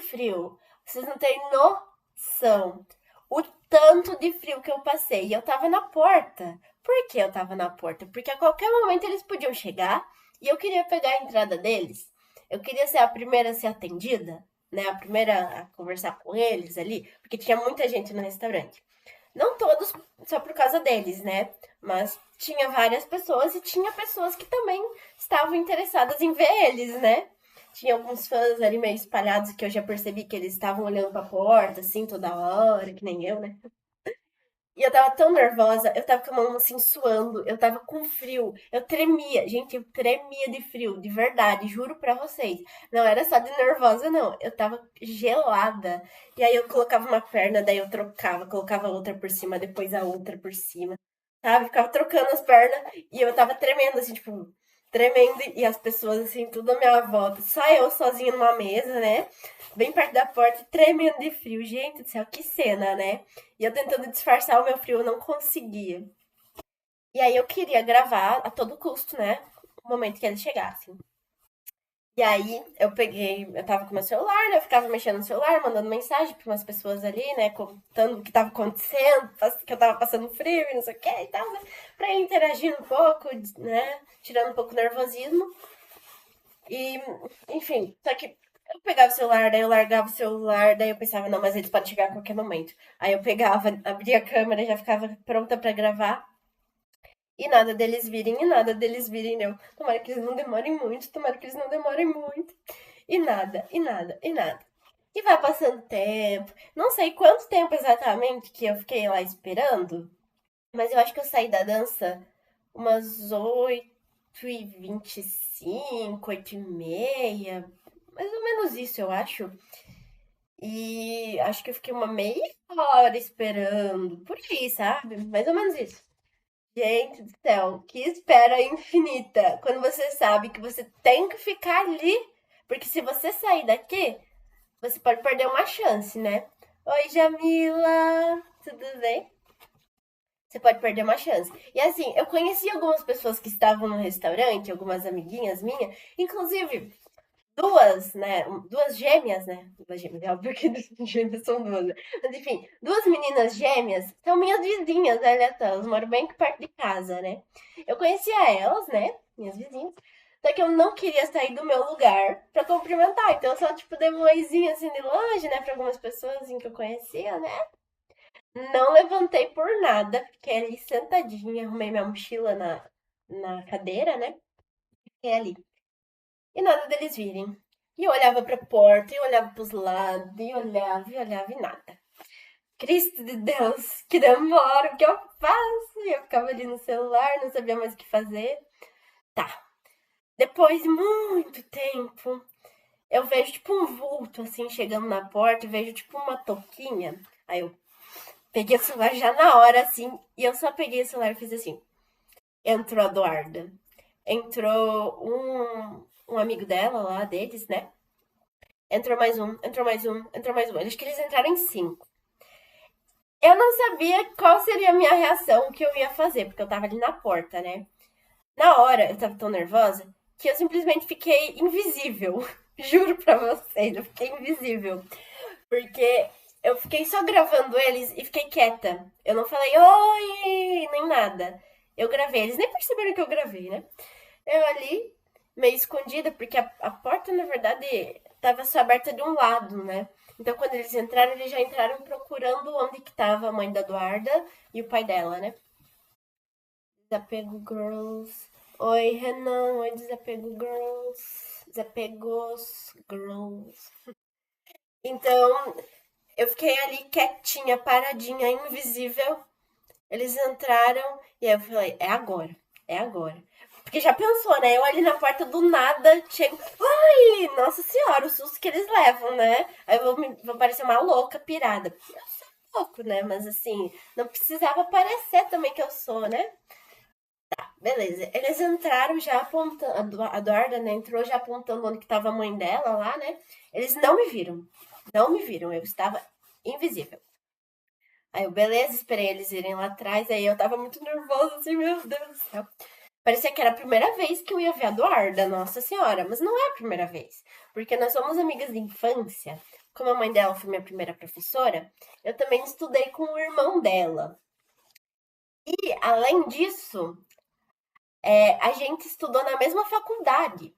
frio. Vocês não têm noção. O tanto de frio que eu passei. E eu tava na porta. Por que eu tava na porta? Porque a qualquer momento eles podiam chegar e eu queria pegar a entrada deles. Eu queria ser a primeira a ser atendida, né? A primeira a conversar com eles ali, porque tinha muita gente no restaurante. Não todos só por causa deles, né? Mas tinha várias pessoas e tinha pessoas que também estavam interessadas em ver eles, né? Tinha alguns fãs ali meio espalhados que eu já percebi que eles estavam olhando pra porta, assim, toda hora, que nem eu, né? E eu tava tão nervosa, eu tava com a mão assim suando, eu tava com frio, eu tremia, gente, eu tremia de frio, de verdade, juro pra vocês. Não era só de nervosa, não, eu tava gelada. E aí eu colocava uma perna, daí eu trocava, colocava a outra por cima, depois a outra por cima, sabe? Ficava trocando as pernas e eu tava tremendo, assim, tipo, tremendo, e as pessoas, assim, tudo à minha volta. Só eu sozinha numa mesa, né? Bem perto da porta, tremendo de frio. Gente do céu, que cena, né? E eu tentando disfarçar o meu frio, eu não conseguia. E aí eu queria gravar a todo custo, né? O momento que eles chegassem. E aí eu peguei, eu tava com meu celular, né? Eu ficava mexendo no celular, mandando mensagem pra umas pessoas ali, né? Contando o que tava acontecendo, que eu tava passando frio e não sei o que e tal, né? Pra ir interagindo um pouco, né? Tirando um pouco o nervosismo. E, enfim, só que eu pegava o celular, daí eu largava o celular, daí eu pensava, não, mas eles podem chegar a qualquer momento. Aí eu pegava, abria a câmera, já ficava pronta pra gravar. E nada deles virem, e nada deles virem, eu. Tomara que eles não demorem muito, tomara que eles não demorem muito. E nada, e nada, e nada. E vai passando tempo. Não sei quanto tempo exatamente que eu fiquei lá esperando, mas eu acho que eu saí da dança umas 8h25, 8h30. Mais ou menos isso, eu acho. E acho que eu fiquei uma meia hora esperando. Por aí, sabe? Mais ou menos isso. Gente do céu, que espera infinita. Quando você sabe que você tem que ficar ali. Porque se você sair daqui, você pode perder uma chance, né? Oi, Jamila! Tudo bem? Você pode perder uma chance. E assim, eu conheci algumas pessoas que estavam no restaurante, algumas amiguinhas minhas, inclusive duas, né? Duas gêmeas, né? Duas gêmeas, é óbvio que gêmeas são duas, né? Mas enfim, duas meninas gêmeas são minhas vizinhas, né? Elas moram bem perto de casa, né? Eu conhecia elas, né? Minhas vizinhas. Só que eu não queria sair do meu lugar pra cumprimentar. Então eu só, tipo, dei um oizinho assim de longe, né, pra algumas pessoas assim, que eu conhecia, né? Não levantei por nada, fiquei ali sentadinha, arrumei minha mochila na cadeira, né? Fiquei ali. E nada deles virem. E eu olhava pra porta, e eu olhava pros lados, e olhava, e nada. Cristo de Deus, que demora, o que eu faço? E eu ficava ali no celular, não sabia mais o que fazer. Tá. Depois de muito tempo, eu vejo tipo um vulto assim chegando na porta, vejo tipo uma touquinha. Aí eu peguei o celular já na hora assim, e eu só peguei o celular e fiz assim. Entrou a Eduarda. Entrou um amigo dela lá, deles, né? Entrou mais um, entrou mais um, entrou mais um. Acho que eles entraram em 5. Eu não sabia qual seria a minha reação, o que eu ia fazer, porque eu tava ali na porta, né? Na hora, eu tava tão nervosa que eu simplesmente fiquei invisível. Juro pra vocês, eu fiquei invisível. Porque eu fiquei só gravando eles e fiquei quieta. Eu não falei oi, nem nada. Eu gravei, eles nem perceberam que eu gravei, né? Eu ali, meio escondida, porque a porta, na verdade, tava só aberta de um lado, né? Então, quando eles já entraram procurando onde que tava a mãe da Eduarda e o pai dela, né? Desapego Girls. Oi, Renan. Oi, Desapego Girls. Desapegos Girls. Então, eu fiquei ali quietinha, paradinha, invisível. Eles entraram e aí eu falei, é agora, é agora. Porque já pensou, né? Eu ali na porta do nada, chego. Ai, nossa senhora, o susto que eles levam, né? Aí vou parecer uma louca pirada. Eu sou louco, né? Mas assim, não precisava parecer também que eu sou, né? Beleza. Eles entraram já apontando. A Eduarda, né, entrou já apontando onde que tava a mãe dela lá, né? Eles não me viram. Não me viram. Eu estava invisível. Aí eu, beleza, esperei eles irem lá atrás. Aí eu tava muito nervosa, assim, meu Deus do céu. Parecia que era a primeira vez que eu ia ver a Eduarda, nossa senhora. Mas não é a primeira vez. Porque nós somos amigas de infância. Como a mãe dela foi minha primeira professora, eu também estudei com o irmão dela. E, além disso, a gente estudou na mesma faculdade.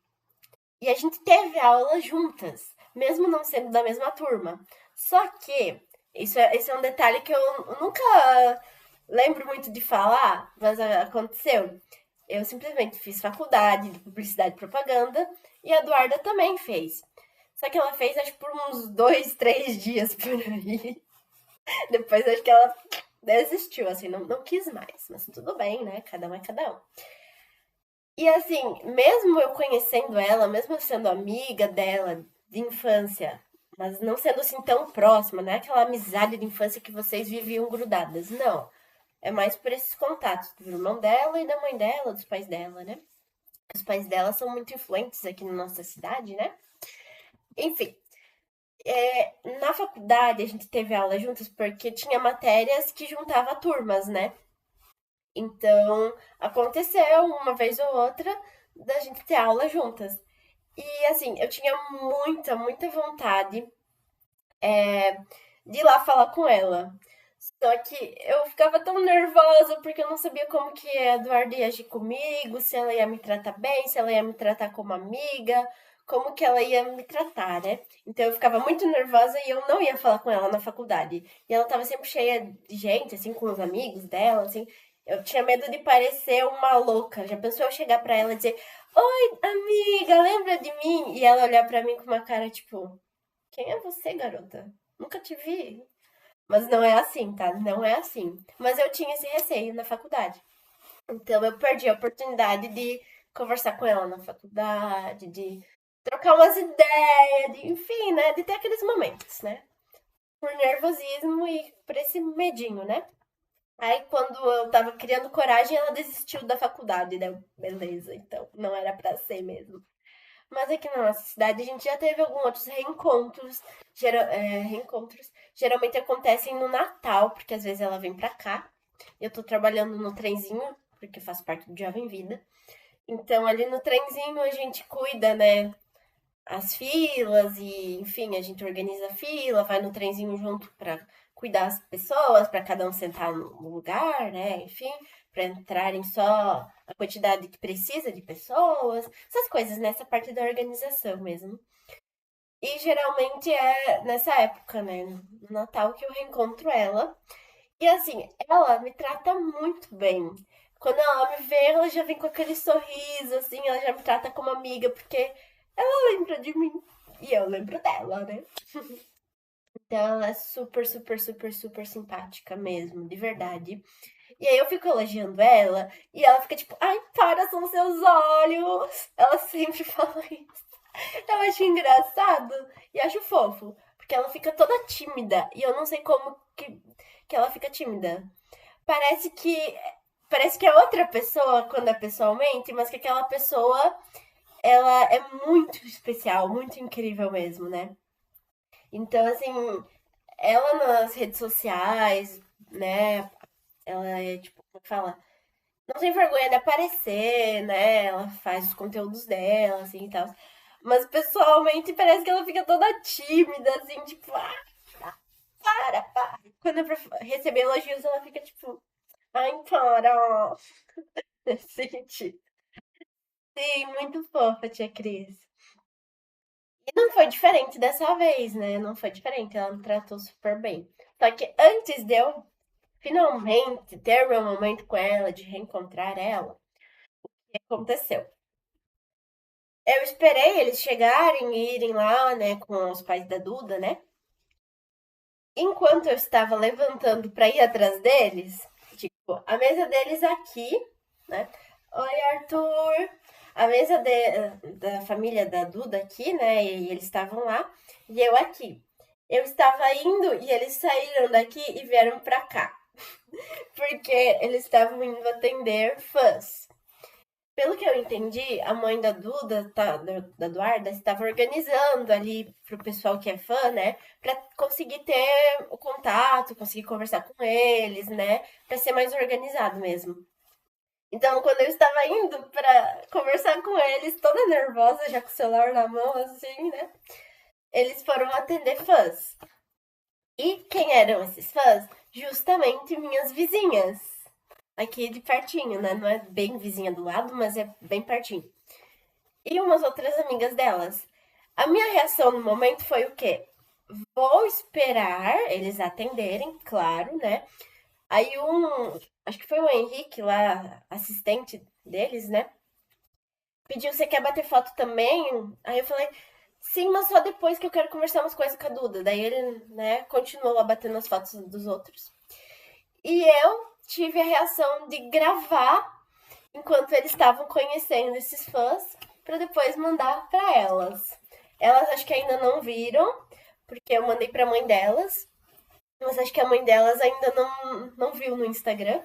E a gente teve aula juntas, mesmo não sendo da mesma turma. Só que, esse é um detalhe que eu nunca lembro muito de falar, mas aconteceu. Eu simplesmente fiz faculdade de publicidade e propaganda e a Eduarda também fez. Só que ela fez, acho, por uns 2, 3 dias por aí. Depois acho que ela desistiu, assim, não quis mais. Mas tudo bem, né? Cada um é cada um. E assim, mesmo eu conhecendo ela, mesmo eu sendo amiga dela de infância, mas não sendo assim tão próxima, não é aquela amizade de infância que vocês viviam grudadas, não. É mais por esses contatos do irmão dela e da mãe dela, dos pais dela, né? Os pais dela são muito influentes aqui na nossa cidade, né? Enfim, na faculdade a gente teve aula juntas porque tinha matérias que juntava turmas, né? Então, aconteceu uma vez ou outra da gente ter aula juntas. E assim, eu tinha muita vontade de ir lá falar com ela. Só que eu ficava tão nervosa porque eu não sabia como que a Eduarda ia agir comigo, se ela ia me tratar bem, se ela ia me tratar como amiga, como que ela ia me tratar, né? Então eu ficava muito nervosa e eu não ia falar com ela na faculdade. E ela tava sempre cheia de gente, assim, com os amigos dela, assim. Eu tinha medo de parecer uma louca. Já pensou eu chegar pra ela e dizer: Oi, amiga, lembra de mim? E ela olhar pra mim com uma cara tipo: Quem é você, garota? Nunca te vi. Mas não é assim, tá? Não é assim. Mas eu tinha esse receio na faculdade. Então eu perdi a oportunidade de conversar com ela na faculdade, de trocar umas ideias, de, enfim, né? De ter aqueles momentos, né? Por nervosismo e por esse medinho, né? Aí quando eu tava criando coragem, ela desistiu da faculdade, né? Beleza, então não era pra ser mesmo. Mas aqui na nossa cidade a gente já teve alguns outros reencontros. Reencontros geralmente acontecem no Natal, porque às vezes ela vem pra cá. Eu tô trabalhando no trenzinho, porque faz parte do Jovem Vida. Então ali no trenzinho a gente cuida, né, as filas e, enfim, a gente organiza a fila, vai no trenzinho junto pra cuidar as pessoas, pra cada um sentar no lugar, né, enfim, para entrarem só a quantidade que precisa de pessoas, essas coisas, nessa parte da organização mesmo. E geralmente é nessa época, né, no Natal, que eu reencontro ela. E assim, ela me trata muito bem. Quando ela me vê, ela já vem com aquele sorriso, assim, ela já me trata como amiga, porque ela lembra de mim. E eu lembro dela, né? Então ela é super, super, super, super simpática mesmo, de verdade. E aí eu fico elogiando ela, e ela fica tipo, ai, para, são seus olhos. Ela sempre fala isso. Eu acho engraçado e acho fofo, porque ela fica toda tímida, e eu não sei como que ela fica tímida. Parece que parece que é outra pessoa quando é pessoalmente, mas que aquela pessoa ela é muito especial, muito incrível mesmo, né? Então, assim, ela nas redes sociais, né? Ela é tipo, como fala, não tem vergonha de aparecer, né? Ela faz os conteúdos dela, assim e tal. Mas pessoalmente parece que ela fica toda tímida, assim, tipo, para. Quando é pra receber elogios, ela fica tipo, ai, para. Senti. Sim, muito fofa, tia Cris. E não foi diferente dessa vez, né? Não foi diferente, ela me tratou super bem. Só que antes de eu finalmente ter meu momento com ela, de reencontrar ela, o que aconteceu? Eu esperei eles chegarem e irem lá, né, com os pais da Duda, né? Enquanto eu estava levantando para ir atrás deles, tipo, a mesa deles aqui, né? Oi, Arthur. A mesa da família da Duda aqui, né? E eles estavam lá, e eu aqui. Eu estava indo e eles saíram daqui e vieram para cá, porque eles estavam indo atender fãs. Pelo que eu entendi, a mãe da Duda, da Eduarda, estava organizando ali pro pessoal que é fã, né? Pra conseguir ter o contato, conseguir conversar com eles, né? Pra ser mais organizado mesmo. Então, quando eu estava indo pra conversar com eles, toda nervosa, já com o celular na mão, assim, né? Eles foram atender fãs. E quem eram esses fãs? Justamente minhas vizinhas. Aqui de pertinho, né? Não é bem vizinha do lado, mas é bem pertinho. E umas outras amigas delas. A minha reação no momento foi o quê? Vou esperar eles atenderem, claro, né? Aí acho que foi o Henrique lá, assistente deles, né? Pediu, você quer bater foto também? Aí eu falei, sim, mas só depois que eu quero conversar umas coisas com a Duda. Daí ele, né, continuou lá batendo as fotos dos outros. E eu tive a reação de gravar enquanto eles estavam conhecendo esses fãs para depois mandar para elas. Elas acho que ainda não viram, porque eu mandei para a mãe delas, mas acho que a mãe delas ainda não viu no Instagram.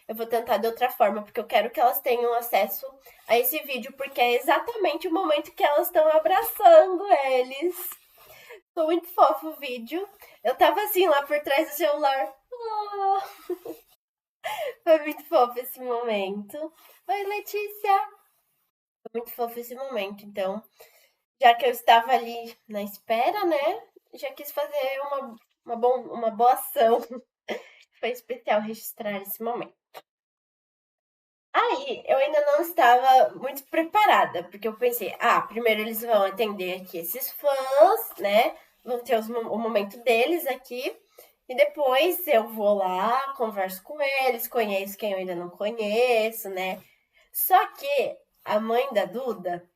Eu vou tentar de outra forma, porque eu quero que elas tenham acesso a esse vídeo, porque é exatamente o momento que elas estão abraçando eles. Foi muito fofo o vídeo. Eu tava assim lá por trás do celular. Oh, foi muito fofo esse momento. Oi, Letícia. Foi muito fofo esse momento. Então, já que eu estava ali na espera, né? Já quis fazer uma boa ação. Foi especial registrar esse momento. Aí, eu ainda não estava muito preparada, porque eu pensei, primeiro eles vão atender aqui esses fãs, né? Vão ter o momento deles aqui. E depois eu vou lá, converso com eles, conheço quem eu ainda não conheço, né? Só que a mãe da Duda,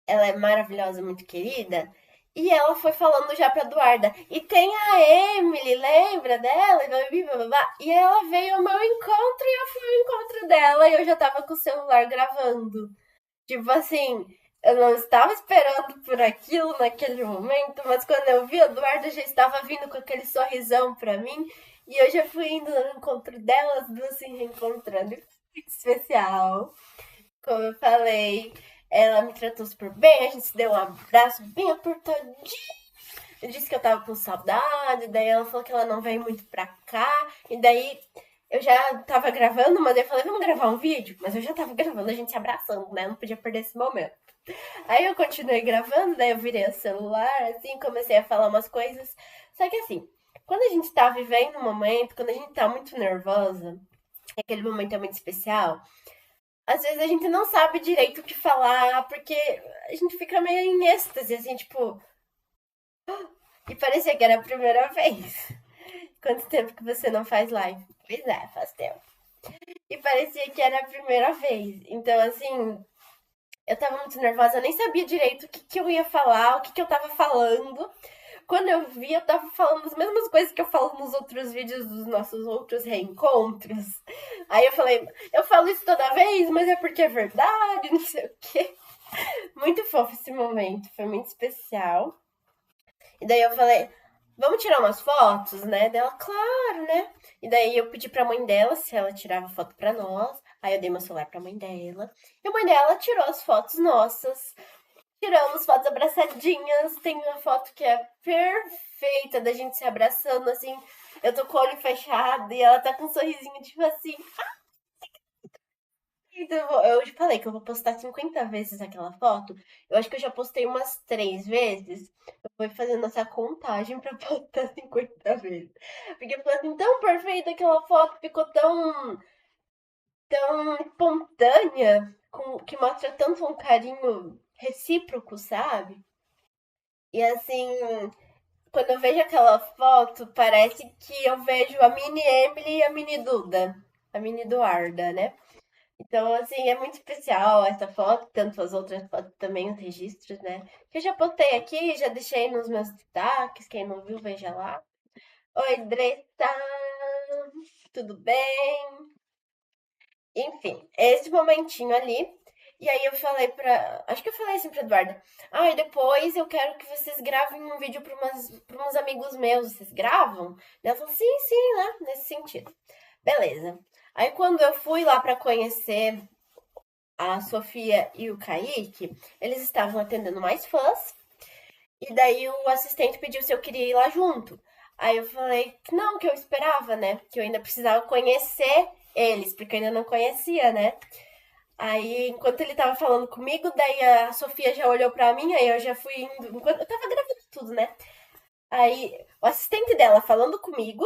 ela é maravilhosa, muito querida. E ela foi falando já pra Eduarda. E tem a Emily, lembra dela? E ela veio ao meu encontro e eu fui ao encontro dela e eu já tava com o celular gravando. Tipo assim, eu não estava esperando por aquilo naquele momento, mas quando eu vi, a Eduarda já estava vindo com aquele sorrisão pra mim. E eu já fui indo no encontro delas, duas se reencontrando. Muito especial. Como eu falei, ela me tratou super bem, a gente se deu um abraço bem apertadinho. Eu disse que eu tava com saudade, daí ela falou que ela não vem muito pra cá, e daí eu já tava gravando, mas eu falei, vamos gravar um vídeo? Mas eu já tava gravando, a gente se abraçando, né? Não podia perder esse momento. Aí eu continuei gravando, daí eu virei o celular, assim, comecei a falar umas coisas. Só que assim, quando a gente tá vivendo um momento, quando a gente tá muito nervosa, aquele momento é muito especial. Às vezes a gente não sabe direito o que falar, porque a gente fica meio em êxtase, assim, tipo. E parecia que era a primeira vez. Quanto tempo que você não faz live? Pois é, faz tempo. E parecia que era a primeira vez. Então, assim, eu tava muito nervosa, eu nem sabia direito o que, que eu ia falar, o que, que eu tava falando. Quando eu vi, eu tava falando as mesmas coisas que eu falo nos outros vídeos dos nossos outros reencontros. Aí eu falei, eu falo isso toda vez, mas é porque é verdade, não sei o quê. Muito fofo esse momento, foi muito especial. E daí eu falei, vamos tirar umas fotos, né? Dela, claro, né? E daí eu pedi pra mãe dela se ela tirava foto pra nós. Aí eu dei meu celular pra mãe dela. E a mãe dela tirou as fotos nossas. Tiramos fotos abraçadinhas. Tem uma foto que é perfeita da gente se abraçando, assim. Eu tô com o olho fechado e ela tá com um sorrisinho, tipo assim. Então, eu te falei que eu vou postar 50 vezes aquela foto. Eu acho que eu já postei umas 3 vezes. Eu vou fazendo essa contagem pra postar 50 vezes. Porque ficou assim tão perfeita aquela foto, ficou tão espontânea, que mostra tanto um carinho recíproco, sabe? E assim, quando eu vejo aquela foto, parece que eu vejo a mini Emily e a mini Duda. A mini Eduarda, né? Então, assim, é muito especial essa foto, tanto as outras fotos também, os registros, né? Que eu já postei aqui, já deixei nos meus destaques, quem não viu, veja lá. Oi, Dreta, tudo bem? Enfim, esse momentinho ali. E aí eu falei pra. Acho que eu falei assim pra Eduarda. Ah, e depois eu quero que vocês gravem um vídeo pra uns amigos meus. Vocês gravam? E ela falou, sim, sim, né? Nesse sentido. Beleza. Aí quando eu fui lá pra conhecer a Sofia e o Kaique, eles estavam atendendo mais fãs, e daí o assistente pediu se eu queria ir lá junto. Aí eu falei que não, que eu esperava, né? Que eu ainda precisava conhecer eles, porque eu ainda não conhecia, né? Aí, enquanto ele tava falando comigo, daí a Sofia já olhou pra mim, aí eu já fui indo. Enquanto eu tava gravando tudo, né? Aí, o assistente dela falando comigo,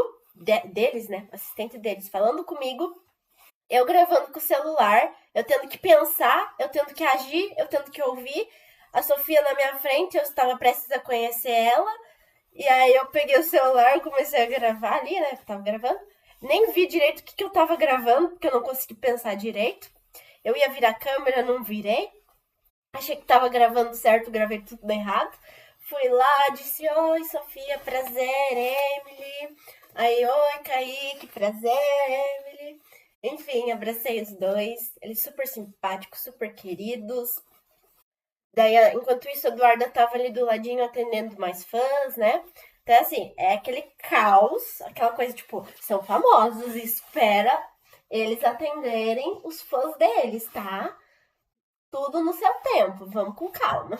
deles, né? O assistente deles falando comigo, eu gravando com o celular, eu tendo que pensar, eu tendo que agir, eu tendo que ouvir. A Sofia na minha frente, eu estava prestes a conhecer ela. E aí eu peguei o celular e comecei a gravar ali, né? Que tava gravando. Nem vi direito o que, que eu tava gravando, porque eu não consegui pensar direito. Eu ia virar a câmera, não virei. Achei que tava gravando certo, gravei tudo errado. Fui lá, disse: Oi, Sofia, prazer, Emily. Aí, oi, Kaique, prazer, Emily. Enfim, abracei os dois. Eles super simpáticos, super queridos. Daí, enquanto isso, a Eduarda tava ali do ladinho atendendo mais fãs, né? Então, assim, é aquele caos, aquela coisa tipo, são famosos, espera eles atenderem os fãs deles, tá? Tudo no seu tempo, vamos com calma.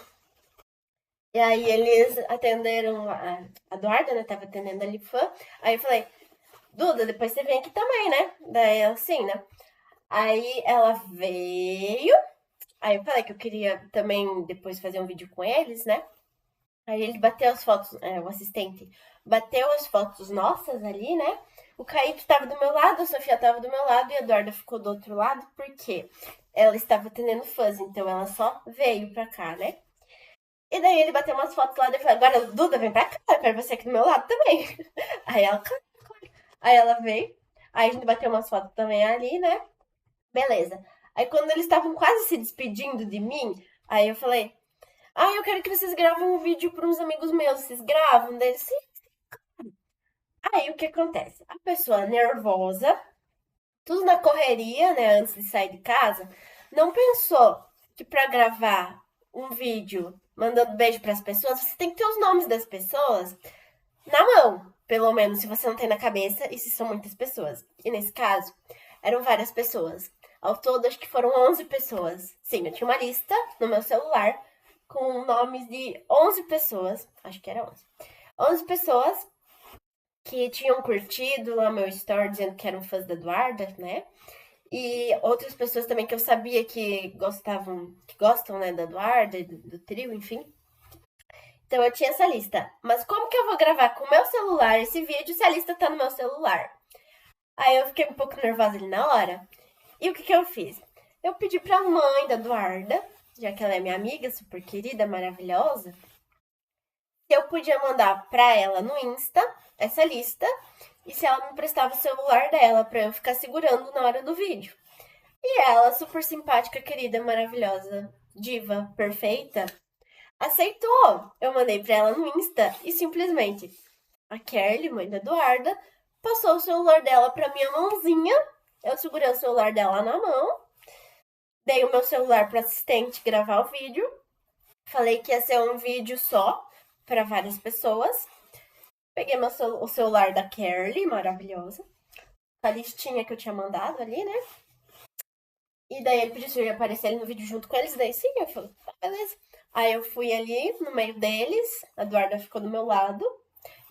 E aí eles atenderam a Eduarda, né? Tava atendendo ali fã. Aí eu falei, Duda, depois você vem aqui também, né? Daí ela assim, né? Aí ela veio. Aí eu falei que eu queria também depois fazer um vídeo com eles, né? Aí ele bateu as fotos, o assistente bateu as fotos nossas ali, né? O Kaique tava do meu lado, a Sofia tava do meu lado e a Eduarda ficou do outro lado, porque ela estava atendendo fãs, então ela só veio pra cá, né? E daí ele bateu umas fotos lá e eu falei, agora, Duda, vem pra cá, eu quero você aqui do meu lado também. Aí ela, claro, claro. Aí ela veio, aí a gente bateu umas fotos também ali, né? Beleza. Aí quando eles estavam quase se despedindo de mim, aí eu falei, eu quero que vocês gravem um vídeo para uns amigos meus. Vocês gravam? Deles, sim. Aí o que acontece? A pessoa nervosa, tudo na correria, né, antes de sair de casa, não pensou que para gravar um vídeo mandando beijo para as pessoas, você tem que ter os nomes das pessoas na mão, pelo menos se você não tem na cabeça e se são muitas pessoas. E nesse caso, eram várias pessoas. Ao todo, acho que foram 11 pessoas. Sim, eu tinha uma lista no meu celular com nomes de 11 pessoas, acho que era 11. 11 pessoas que tinham curtido lá meu story dizendo que eram fãs da Eduarda, né? E outras pessoas também que eu sabia que gostavam, que gostam, né, da Eduarda e do trio, enfim. Então eu tinha essa lista. Mas como que eu vou gravar com o meu celular esse vídeo se a lista tá no meu celular? Aí eu fiquei um pouco nervosa ali na hora. E o que que eu fiz? Eu pedi pra mãe da Eduarda, já que ela é minha amiga, super querida, maravilhosa, se eu podia mandar pra ela no Insta essa lista e se ela me prestava o celular dela pra eu ficar segurando na hora do vídeo. E ela, super simpática, querida, maravilhosa, diva, perfeita, aceitou. Eu mandei pra ela no Insta e simplesmente a Kelly, mãe da Eduarda, passou o celular dela pra minha mãozinha. Eu segurei o celular dela na mão, dei o meu celular pro assistente gravar o vídeo. Falei que ia ser um vídeo só para várias pessoas. Peguei o celular da Kelly, maravilhosa, a listinha que eu tinha mandado ali, né? E daí ele pediu se eu ia aparecer ali no vídeo junto com eles. Daí sim, eu falei, tá, beleza. Aí eu fui ali no meio deles, a Eduarda ficou do meu lado.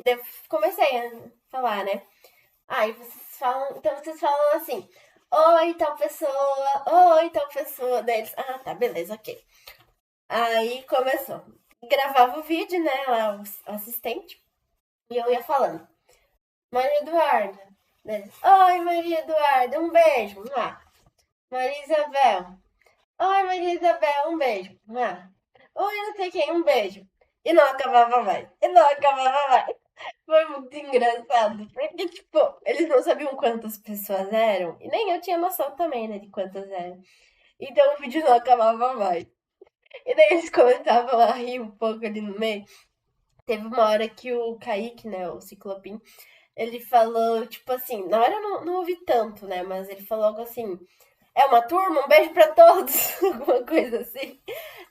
E daí eu comecei a falar, né? Aí vocês falam, então vocês falam assim, oi, tal pessoa, oi, tal pessoa. Daí eles, ah, tá, beleza, ok. Aí começou. Gravava o vídeo, né, lá, o assistente, e eu ia falando, Maria Eduarda. Daí, oi, Maria Eduarda, um beijo. Lá. Maria Isabel. Oi, Maria Isabel, um beijo. Lá. Oi, não sei quem, um beijo. E não acabava mais. E não acabava mais. Foi muito engraçado, porque, tipo, eles não sabiam quantas pessoas eram, e nem eu tinha noção também, né, de quantas eram. Então o vídeo não acabava mais. E daí eles começavam a rir um pouco ali no meio. Teve uma hora que o Kaique, né, o Ciclopim, ele falou, tipo assim, na hora eu não ouvi tanto, né, mas ele falou algo assim, é uma turma, um beijo pra todos, alguma coisa assim.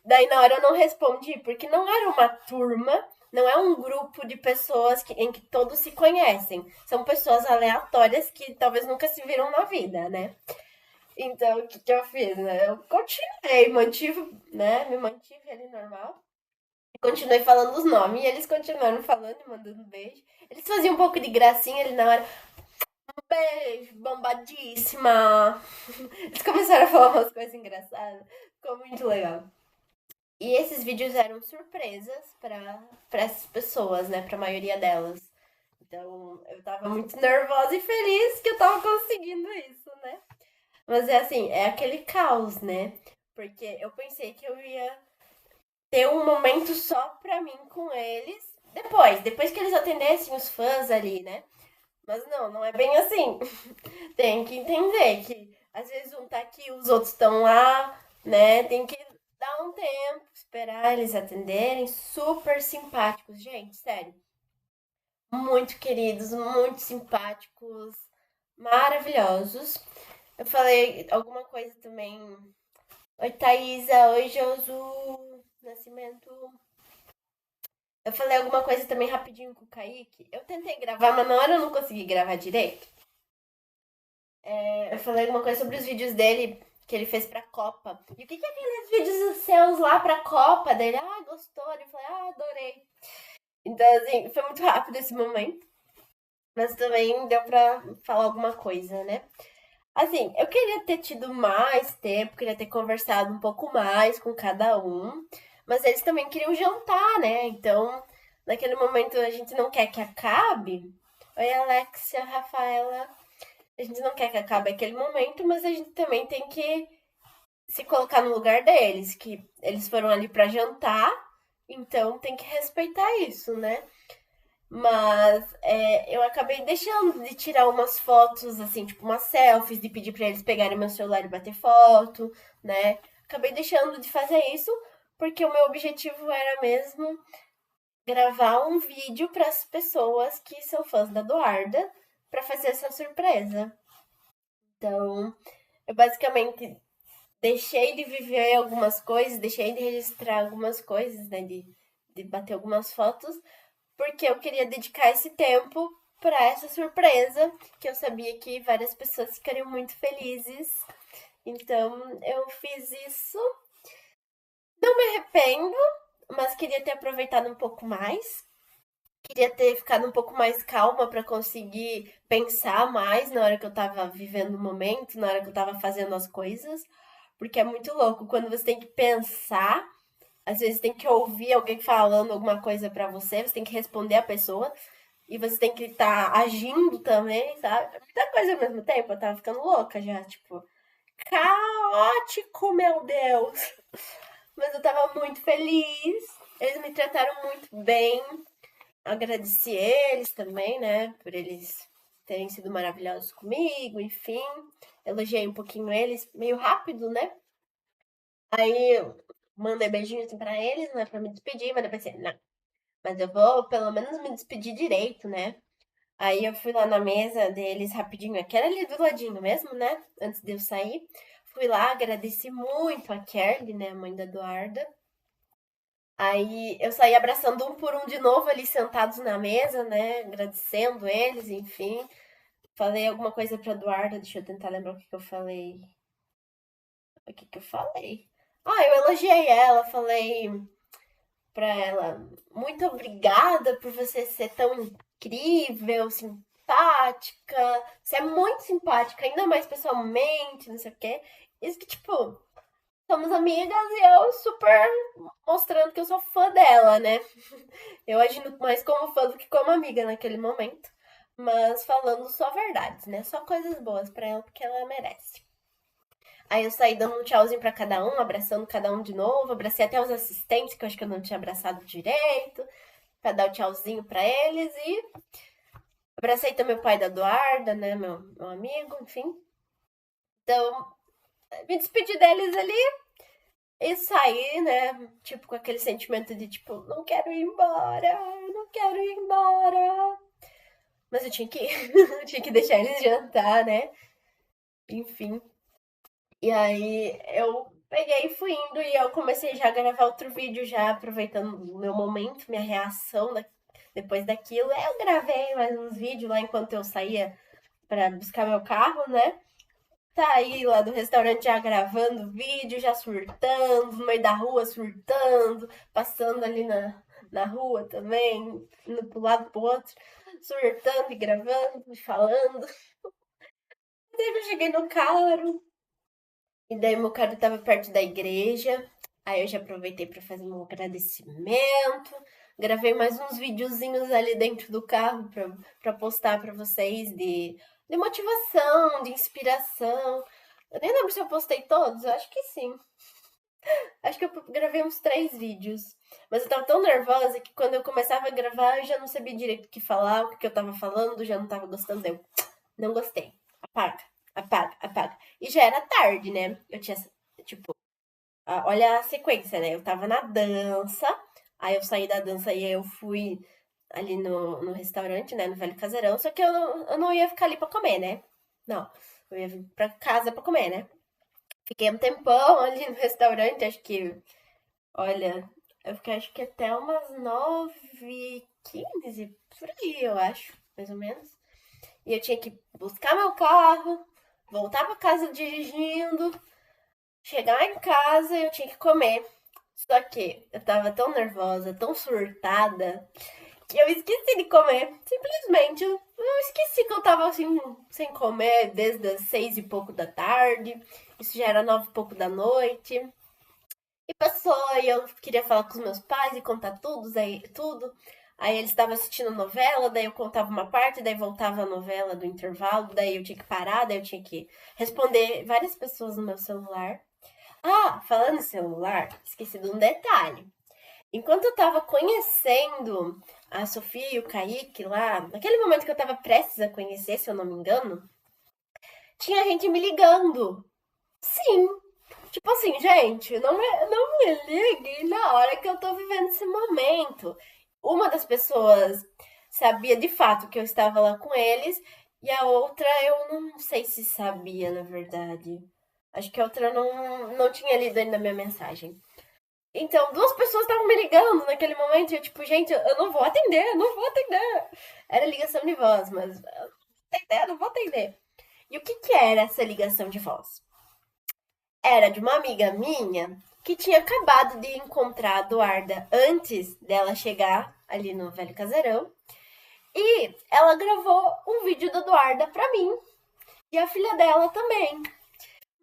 Daí na hora eu não respondi, porque não era uma turma, não é um grupo de pessoas em que todos se conhecem. São pessoas aleatórias que talvez nunca se viram na vida, né? Então, o que, que eu fiz, né? Eu continuei, mantive, né? Me mantive ali normal. Continuei falando os nomes e eles continuaram falando e mandando beijo. Eles faziam um pouco de gracinha ali na hora. Beijo, bombadíssima. Eles começaram a falar umas coisas engraçadas. Ficou muito legal. E esses vídeos eram surpresas para essas pessoas, né? Para a maioria delas. Então, eu tava muito nervosa e feliz que eu tava conseguindo isso, né? Mas é assim, é aquele caos, né? Porque eu pensei que eu ia ter um momento só pra mim com eles. Depois que eles atendessem os fãs ali, né? Mas não, não é bem assim. Tem que entender que às vezes um tá aqui, os outros estão lá, né? Tem que dar um tempo, esperar eles atenderem. Super simpáticos, gente, sério. Muito queridos, muito simpáticos, maravilhosos. Eu falei alguma coisa também. Oi, Thaisa. Oi, Josu. Nascimento. Eu falei alguma coisa também rapidinho com o Kaique. Eu tentei gravar, mas na hora eu não consegui gravar direito. Eu falei alguma coisa sobre os vídeos dele que ele fez pra Copa. E o que é aqueles vídeos seus lá pra Copa dele? Ah, gostou? Ele falou, ah, adorei. Então, assim, foi muito rápido esse momento. Mas também deu pra falar alguma coisa, né? Assim, eu queria ter tido mais tempo, queria ter conversado um pouco mais com cada um. Mas eles também queriam jantar, né? Então, naquele momento a gente não quer que acabe. Oi, Alexia, Rafaela. A gente não quer que acabe aquele momento, mas a gente também tem que se colocar no lugar deles, que eles foram ali para jantar, então tem que respeitar isso, né? Mas eu acabei deixando de tirar umas fotos, assim, tipo umas selfies, de pedir para eles pegarem meu celular e bater foto, né? Acabei deixando de fazer isso porque o meu objetivo era mesmo gravar um vídeo para as pessoas que são fãs da Eduarda para fazer essa surpresa. Então, eu basicamente deixei de viver algumas coisas, deixei de registrar algumas coisas, né? De bater algumas fotos, porque eu queria dedicar esse tempo para essa surpresa, que eu sabia que várias pessoas ficariam muito felizes. Então, eu fiz isso. Não me arrependo, mas queria ter aproveitado um pouco mais. Queria ter ficado um pouco mais calma para conseguir pensar mais na hora que eu tava vivendo o momento, na hora que eu tava fazendo as coisas. Porque é muito louco quando você tem que pensar, às vezes tem que ouvir alguém falando alguma coisa pra você, você tem que responder a pessoa. e você tem que estar agindo também, sabe? Muita coisa ao mesmo tempo, eu tava ficando louca já, tipo, caótico, meu Deus! Mas eu tava muito feliz, eles me trataram muito bem, agradeci eles também, né, por eles terem sido maravilhosos comigo, enfim, elogiei um pouquinho eles, meio rápido, né? Aí eu mandei beijinhos assim pra eles, né, pra me despedir, mas depois pensei, não, mas eu vou pelo menos me despedir direito, né? Aí eu fui lá na mesa deles rapidinho, que era ali do ladinho mesmo, né? Antes de eu sair. Fui lá, agradeci muito a Kelly, né, a mãe da Eduarda. Aí eu saí abraçando um por um de novo ali sentados na mesa, né? Agradecendo eles, enfim. Falei alguma coisa pra Eduarda, deixa eu tentar lembrar o que que eu falei. O que que eu falei? Ah, eu elogiei ela, falei pra ela, muito obrigada por você ser tão incrível, simpática. Você é muito simpática, ainda mais pessoalmente, não sei o quê. Isso que, tipo, somos amigas e eu super mostrando que eu sou fã dela, né? Eu agindo mais como fã do que como amiga naquele momento. Mas falando só verdades, né? Só coisas boas pra ela, porque ela merece. Aí eu saí dando um tchauzinho pra cada um, abraçando cada um de novo. Abracei até os assistentes, que eu acho que eu não tinha abraçado direito, pra dar o tchauzinho pra eles. E abracei também o pai da Eduarda, né? Meu amigo, enfim. Então, me despedi deles ali e saí, né? Tipo, com aquele sentimento de tipo, não quero ir embora, não quero ir embora. Mas eu tinha que ir, eu tinha que deixar eles jantar, né? Enfim. E aí eu peguei e fui indo e eu comecei já a gravar outro vídeo, já aproveitando o meu momento, minha reação depois daquilo. Aí eu gravei mais uns vídeos lá enquanto eu saía para buscar meu carro, né? Saí lá do restaurante já gravando vídeo, já surtando, no meio da rua surtando, passando ali na rua também, indo pro lado pro outro, surtando e gravando e falando. Daí eu cheguei no carro, e daí meu carro tava perto da igreja. Aí eu já aproveitei para fazer um agradecimento. Gravei mais uns videozinhos ali dentro do carro para postar para vocês de motivação, de inspiração. Eu nem lembro se eu postei todos, eu acho que sim. Acho que eu gravei uns 3 vídeos. Mas eu tava tão nervosa que quando eu começava a gravar eu já não sabia direito o que falar, o que eu tava falando, já não tava gostando. Eu não gostei. Apaga, apaga, apaga. E já era tarde, né? Eu tinha, tipo, olha a sequência, né? Eu tava na dança, aí eu saí da dança e eu fui ali no restaurante, né? No Velho Caseirão, só que eu não ia ficar ali pra comer, né? Não, eu ia vir pra casa pra comer, né? Fiquei um tempão ali no restaurante, acho que, olha, eu fiquei acho que até umas 9h15, por aí, eu acho, mais ou menos. E eu tinha que buscar meu carro, voltar pra casa dirigindo, chegar em casa e eu tinha que comer. Só que eu tava tão nervosa, tão surtada, que eu esqueci de comer. Simplesmente, eu esqueci que eu tava assim, sem comer desde as 6 e pouco da tarde. Isso já era 9 e pouco da noite. E passou, e eu queria falar com os meus pais e contar tudo, aí, tudo. Aí eles estavam assistindo novela, daí eu contava uma parte, daí voltava a novela do intervalo, daí eu tinha que parar, daí eu tinha que responder várias pessoas no meu celular. Ah, falando em celular, esqueci de um detalhe. Enquanto eu tava conhecendo a Sofia e o Kaique lá, naquele momento que eu tava prestes a conhecer, se eu não me engano, tinha gente me ligando. Sim. Tipo assim, gente, não me ligue na hora que eu tô vivendo esse momento. Uma das pessoas sabia de fato que eu estava lá com eles, e a outra eu não sei se sabia, na verdade. Acho que a outra não tinha lido ainda a minha mensagem. Então, 2 pessoas estavam me ligando naquele momento e eu, tipo, gente, eu não vou atender, eu não vou atender. Era ligação de voz, mas eu não vou atender. E o que que era essa ligação de voz? Era de uma amiga minha que tinha acabado de encontrar a Eduarda antes dela chegar ali no Velho Caseirão. E ela gravou um vídeo da Eduarda pra mim. E a filha dela também.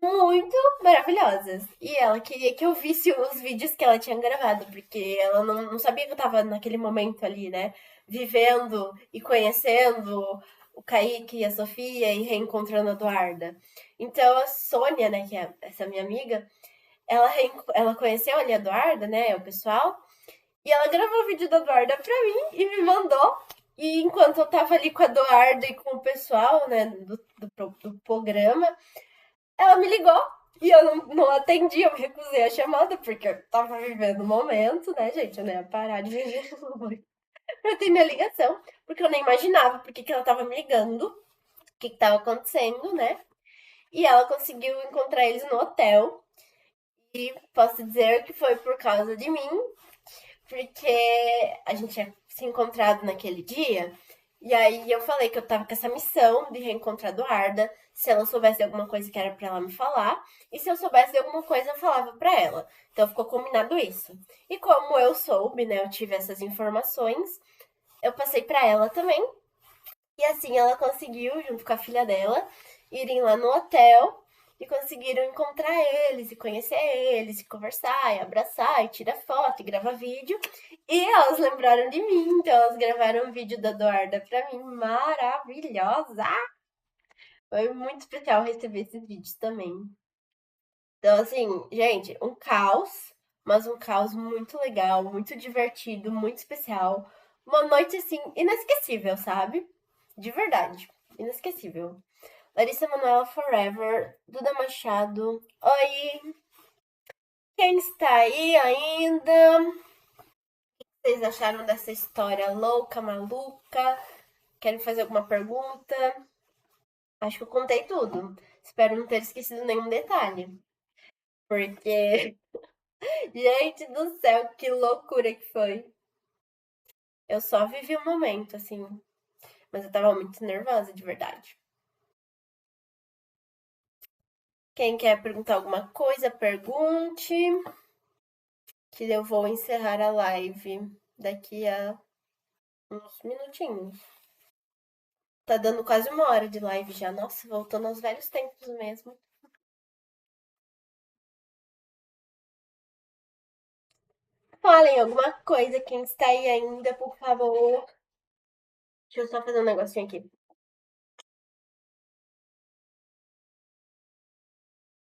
muito maravilhosas. E ela queria que eu visse os vídeos que ela tinha gravado, porque ela não sabia que eu tava naquele momento ali, né? Vivendo e conhecendo o Kaique e a Sofia e reencontrando a Eduarda. Então a Sônia, né, que é essa minha amiga, ela conheceu ali a Eduarda, né, o pessoal, e ela gravou o vídeo da Eduarda pra mim e me mandou. E enquanto eu tava ali com a Eduarda e com o pessoal, né, do programa, ela me ligou e eu não atendi, eu me recusei a chamada, porque eu tava vivendo o momento, né, gente? Eu não ia parar de viver o momento pra ter minha ligação, porque eu nem imaginava porque que ela tava me ligando, o que tava acontecendo, né? E ela conseguiu encontrar eles no hotel. E posso dizer que foi por causa de mim, porque a gente tinha se encontrado naquele dia. E aí eu falei que eu tava com essa missão de reencontrar a Eduarda. Se ela soubesse de alguma coisa que era pra ela me falar. E se eu soubesse de alguma coisa, eu falava pra ela. Então ficou combinado isso. E como eu soube, né, eu tive essas informações, eu passei pra ela também. E assim ela conseguiu, junto com a filha dela, irem lá no hotel e conseguiram encontrar eles, e conhecer eles, e conversar, e abraçar, e tirar foto, e gravar vídeo. E elas lembraram de mim, então elas gravaram um vídeo da Eduarda pra mim, maravilhosa! Foi muito especial receber esses vídeos também. Então, assim, gente, um caos, mas um caos muito legal, muito divertido, muito especial. Uma noite, assim, inesquecível, sabe? De verdade, inesquecível. Larissa Manoela Forever, Duda Machado. Oi, quem está aí ainda? O que vocês acharam dessa história louca, maluca? Querem fazer alguma pergunta? Acho que eu contei tudo. Espero não ter esquecido nenhum detalhe. Porque, gente do céu, que loucura que foi. Eu só vivi o momento, assim. Mas eu tava muito nervosa, de verdade. Quem quer perguntar alguma coisa, pergunte. Que eu vou encerrar a live daqui a uns minutinhos. Tá dando quase uma hora de live já. Nossa, voltando aos velhos tempos mesmo. Falem alguma coisa, quem está aí ainda, por favor. Deixa eu só fazer um negocinho aqui.